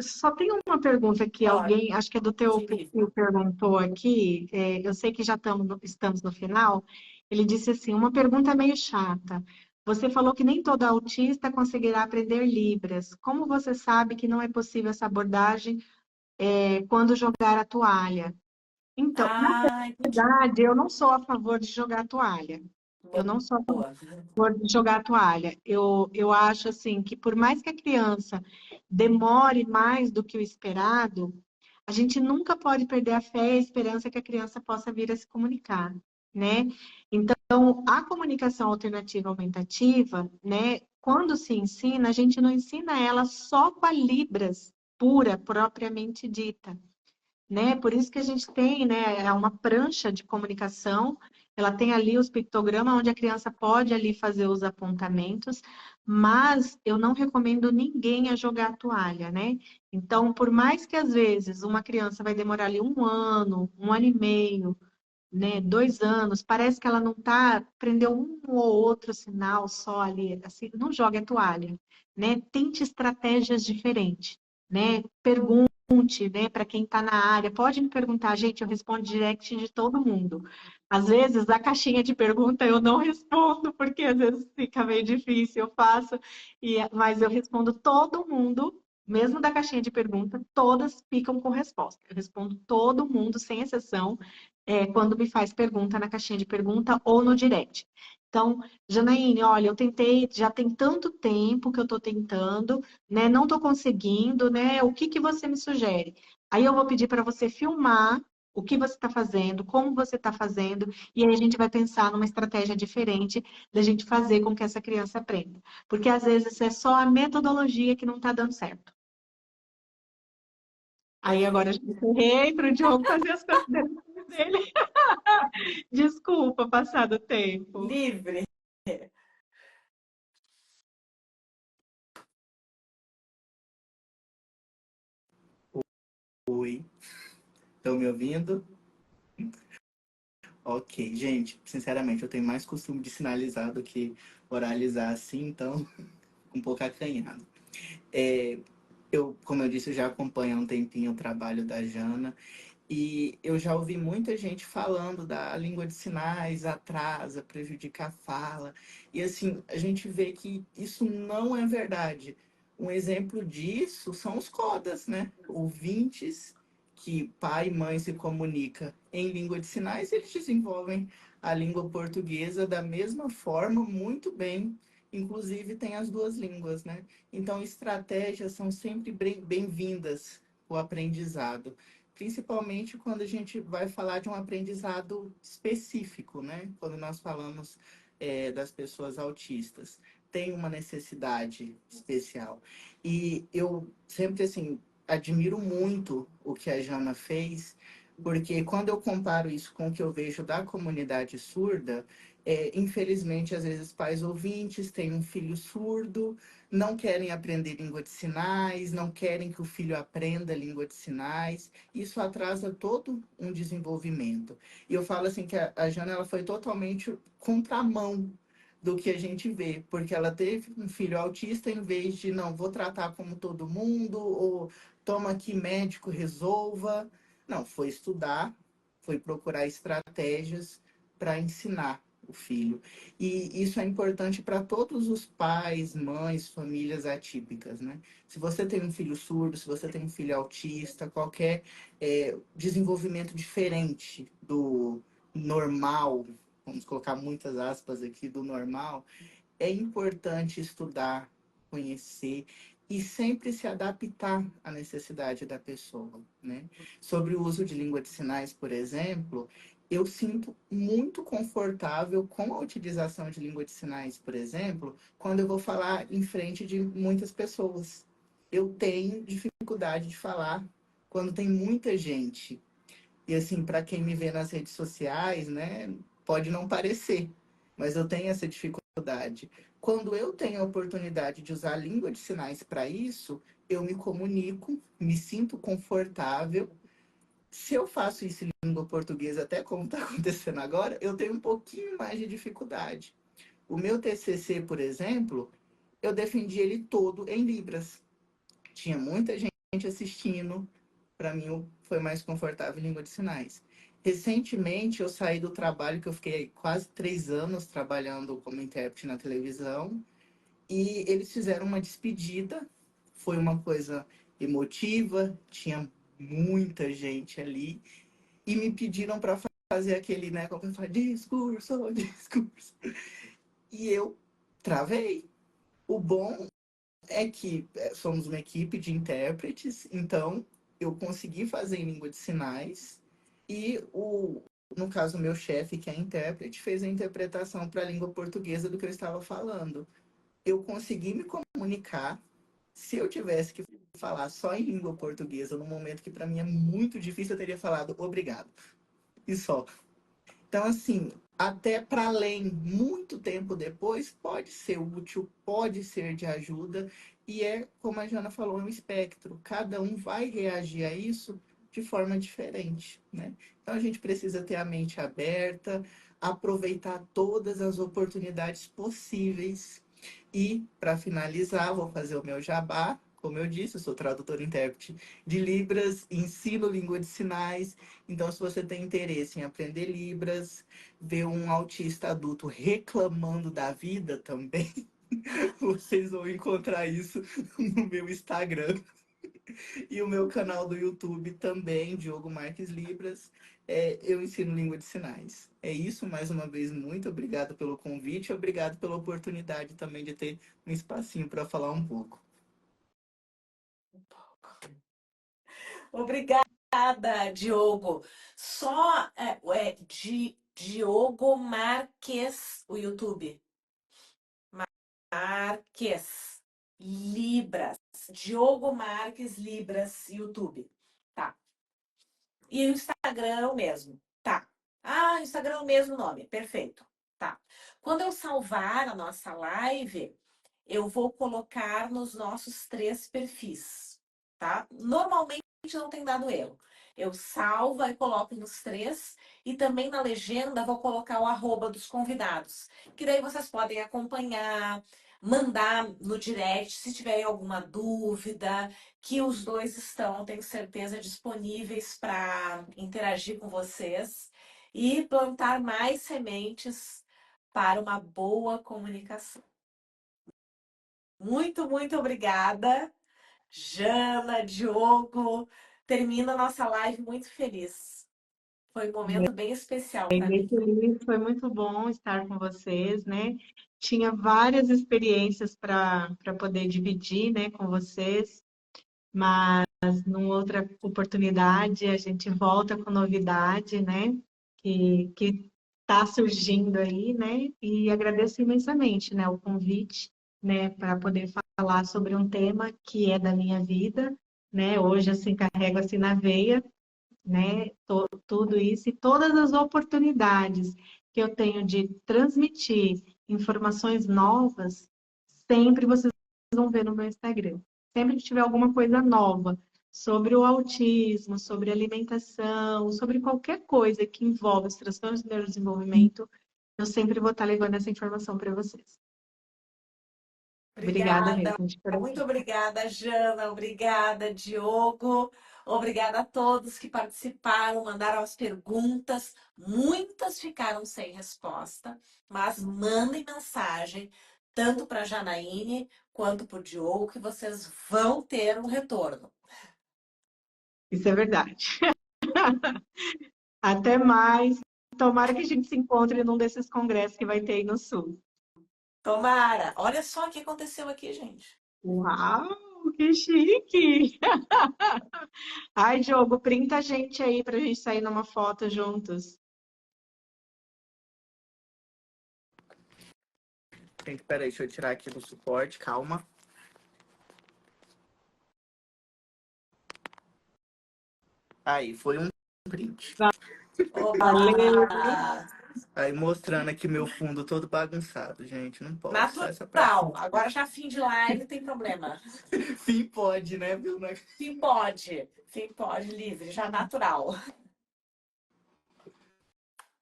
Só tem uma pergunta que Pode alguém, acho que é do teu ir. perfil, perguntou aqui. Eu sei que já estamos no final. Ele disse assim: uma pergunta meio chata. Você falou que nem todo autista conseguirá aprender Libras. Como você sabe que não é possível essa abordagem quando jogar a toalha? Então, na Ah, entendi. verdade, eu não sou a favor de jogar a toalha. Eu não sou a Boa. favor de jogar a toalha. Eu acho assim que por mais que a criança demore mais do que o esperado, a gente nunca pode perder a fé e a esperança que a criança possa vir a se comunicar, né? Então, a comunicação alternativa aumentativa, né? Quando se ensina, a gente não ensina ela só com a Libras pura, propriamente dita. né? Por isso que a gente tem, né, é uma prancha de comunicação, ela tem ali os pictogramas onde a criança pode ali fazer os apontamentos, mas eu não recomendo ninguém a jogar a toalha, né? Então, por mais que às vezes uma criança vai demorar ali um ano e meio, né, 2 anos, parece que ela não tá, aprendeu um ou outro sinal só ali, assim, não jogue a toalha, né? Tente estratégias diferentes, né? Pergunte, né, para quem está na área, pode me perguntar, gente, eu respondo direct de todo mundo. Às vezes, a caixinha de pergunta eu não respondo, porque às vezes fica meio difícil, eu faço, mas eu respondo todo mundo, mesmo da caixinha de pergunta, todas ficam com resposta. Eu respondo todo mundo, sem exceção, quando me faz pergunta na caixinha de pergunta ou no direct. Então, Janaíne, olha, eu tentei, já tem tanto tempo que eu estou tentando, né? Não estou conseguindo, né? O que que você me sugere? Aí eu vou pedir para você filmar o que você está fazendo, como você está fazendo, e aí a gente vai pensar numa estratégia diferente da gente fazer com que essa criança aprenda. Porque às vezes é só a metodologia que não está dando certo. Aí agora eu já encerrei para o Diogo fazer as considerações dele. Desculpa passar do tempo. Livre. Oi, estão me ouvindo? Ok, gente, sinceramente, eu tenho mais costume de sinalizar do que oralizar assim, então, um pouco acanhado. É, como eu disse, eu já acompanho há um tempinho o trabalho da Jana e eu já ouvi muita gente falando da língua de sinais, atrasa, prejudica a fala. E assim, a gente vê que isso não é verdade. Um exemplo disso são os codas, né? Ouvintes que pai e mãe se comunica em língua de sinais, eles desenvolvem a língua portuguesa da mesma forma, muito bem. Inclusive tem as duas línguas, né? Então, estratégias são sempre bem-vindas o aprendizado, principalmente quando a gente vai falar de um aprendizado específico, né? Quando nós falamos das pessoas autistas, tem uma necessidade especial. E eu sempre, assim, admiro muito o que a Jana fez, porque quando eu comparo isso com o que eu vejo da comunidade surda, infelizmente, às vezes, pais ouvintes têm um filho surdo, não querem aprender língua de sinais, não querem que o filho aprenda língua de sinais. Isso atrasa todo um desenvolvimento. E eu falo assim que a Jana ela foi totalmente contramão do que a gente vê, porque ela teve um filho autista em vez de não, vou tratar como todo mundo, ou toma aqui médico, resolva. Não, foi estudar, foi procurar estratégias para ensinar o filho. E isso é importante para todos os pais, mães, famílias atípicas, né? Se você tem um filho surdo, se você tem um filho autista, qualquer desenvolvimento diferente do normal, vamos colocar muitas aspas aqui, do normal, é importante estudar, conhecer e sempre se adaptar à necessidade da pessoa, né? Sobre o uso de língua de sinais, por exemplo, eu sinto muito confortável com a utilização de língua de sinais, por exemplo, quando eu vou falar em frente de muitas pessoas. Eu tenho dificuldade de falar quando tem muita gente. E assim, para quem me vê nas redes sociais, né, pode não parecer, mas eu tenho essa dificuldade. Quando eu tenho a oportunidade de usar a língua de sinais para isso, eu me comunico, me sinto confortável. Se eu faço isso em língua portuguesa, até como está acontecendo agora, eu tenho um pouquinho mais de dificuldade. O meu TCC, por exemplo, eu defendi ele todo em Libras. Tinha muita gente assistindo, para mim foi mais confortável em língua de sinais. Recentemente eu saí do trabalho que eu fiquei quase 3 anos trabalhando como intérprete na televisão e eles fizeram uma despedida. Foi uma coisa emotiva, tinha muita gente ali e me pediram para fazer aquele, né, como eu falo, discurso, discurso. E eu travei. O bom é que somos uma equipe de intérpretes, então eu consegui fazer em língua de sinais e no caso, o meu chefe, que é intérprete, fez a interpretação para a língua portuguesa do que eu estava falando. Eu consegui me comunicar. Se eu tivesse que falar só em língua portuguesa, num momento que para mim é muito difícil, eu teria falado obrigado. E só. Então, assim, até para além, muito tempo depois, pode ser útil, pode ser de ajuda, e é, como a Jana falou, um espectro. Cada um vai reagir a isso de forma diferente, né? Então, a gente precisa ter a mente aberta, aproveitar todas as oportunidades possíveis. E, para finalizar, vou fazer o meu jabá. Como eu disse, eu sou tradutor e intérprete de Libras, ensino língua de sinais. Então, se você tem interesse em aprender Libras, ver um autista adulto reclamando da vida também, vocês vão encontrar isso no meu Instagram e o meu canal do YouTube também, Diogo Marques Libras. Eu ensino língua de sinais. É isso, mais uma vez, muito obrigado pelo convite, obrigado pela oportunidade também de ter um espacinho para falar um pouco. Obrigada, Diogo. Só de Diogo Marques, o YouTube. Marques Libras. Diogo Marques Libras, YouTube. Tá. E o Instagram é o mesmo. Tá. Ah, o Instagram é o mesmo nome. Perfeito. Tá. Quando eu salvar a nossa live, eu vou colocar nos nossos 3 perfis, tá? Normalmente não tem dado erro. Eu salvo e coloco nos 3 e também na legenda vou colocar o arroba dos convidados, que daí vocês podem acompanhar, mandar no direct se tiverem alguma dúvida, que os dois estão, tenho certeza, disponíveis para interagir com vocês e plantar mais sementes para uma boa comunicação. Muito, muito obrigada, Jana, Diogo. Termina a nossa live muito feliz. Foi um momento bem especial para mim. Foi muito bom estar com vocês, né? Tinha várias experiências para poder dividir, né, com vocês, mas numa outra oportunidade a gente volta com novidade, né? Que está surgindo aí, né? E agradeço imensamente, né, o convite, né, para poder falar sobre um tema que é da minha vida, né? Hoje assim carrego assim na veia, né? Tudo isso e todas as oportunidades que eu tenho de transmitir informações novas, sempre vocês vão ver no meu Instagram. Sempre que tiver alguma coisa nova sobre o autismo, sobre alimentação, sobre qualquer coisa que envolva os transtornos do neurodesenvolvimento, eu sempre vou estar levando essa informação para vocês. Obrigada Obrigada, mesmo, de coração. muito obrigada, Jana. Obrigada, Diogo. Obrigada a todos que participaram, mandaram as perguntas. Muitas ficaram sem resposta, mas mandem mensagem, tanto para a Janaíne quanto para o Diogo, que vocês vão ter um retorno. Isso é verdade. Até mais. Tomara que a gente se encontre num desses congressos que vai ter aí no Sul. Tomara! Olha só o que aconteceu aqui, gente. Uau, que chique! Ai, Diogo, printa a gente aí pra gente sair numa foto juntos. Gente, peraí, deixa eu tirar aqui do suporte, calma. Aí, foi um print. Valeu! Oba! Aí mostrando aqui meu fundo todo bagunçado, gente. Não pode, só essa Natural. parte. Agora já fim de live, não tem problema. Sim, pode, né, viu? Sim, pode, livre, já natural.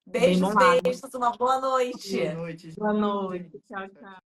Bem Beijos, bolado. beijos, uma boa noite. Boa noite. Boa noite. Tchau, tchau.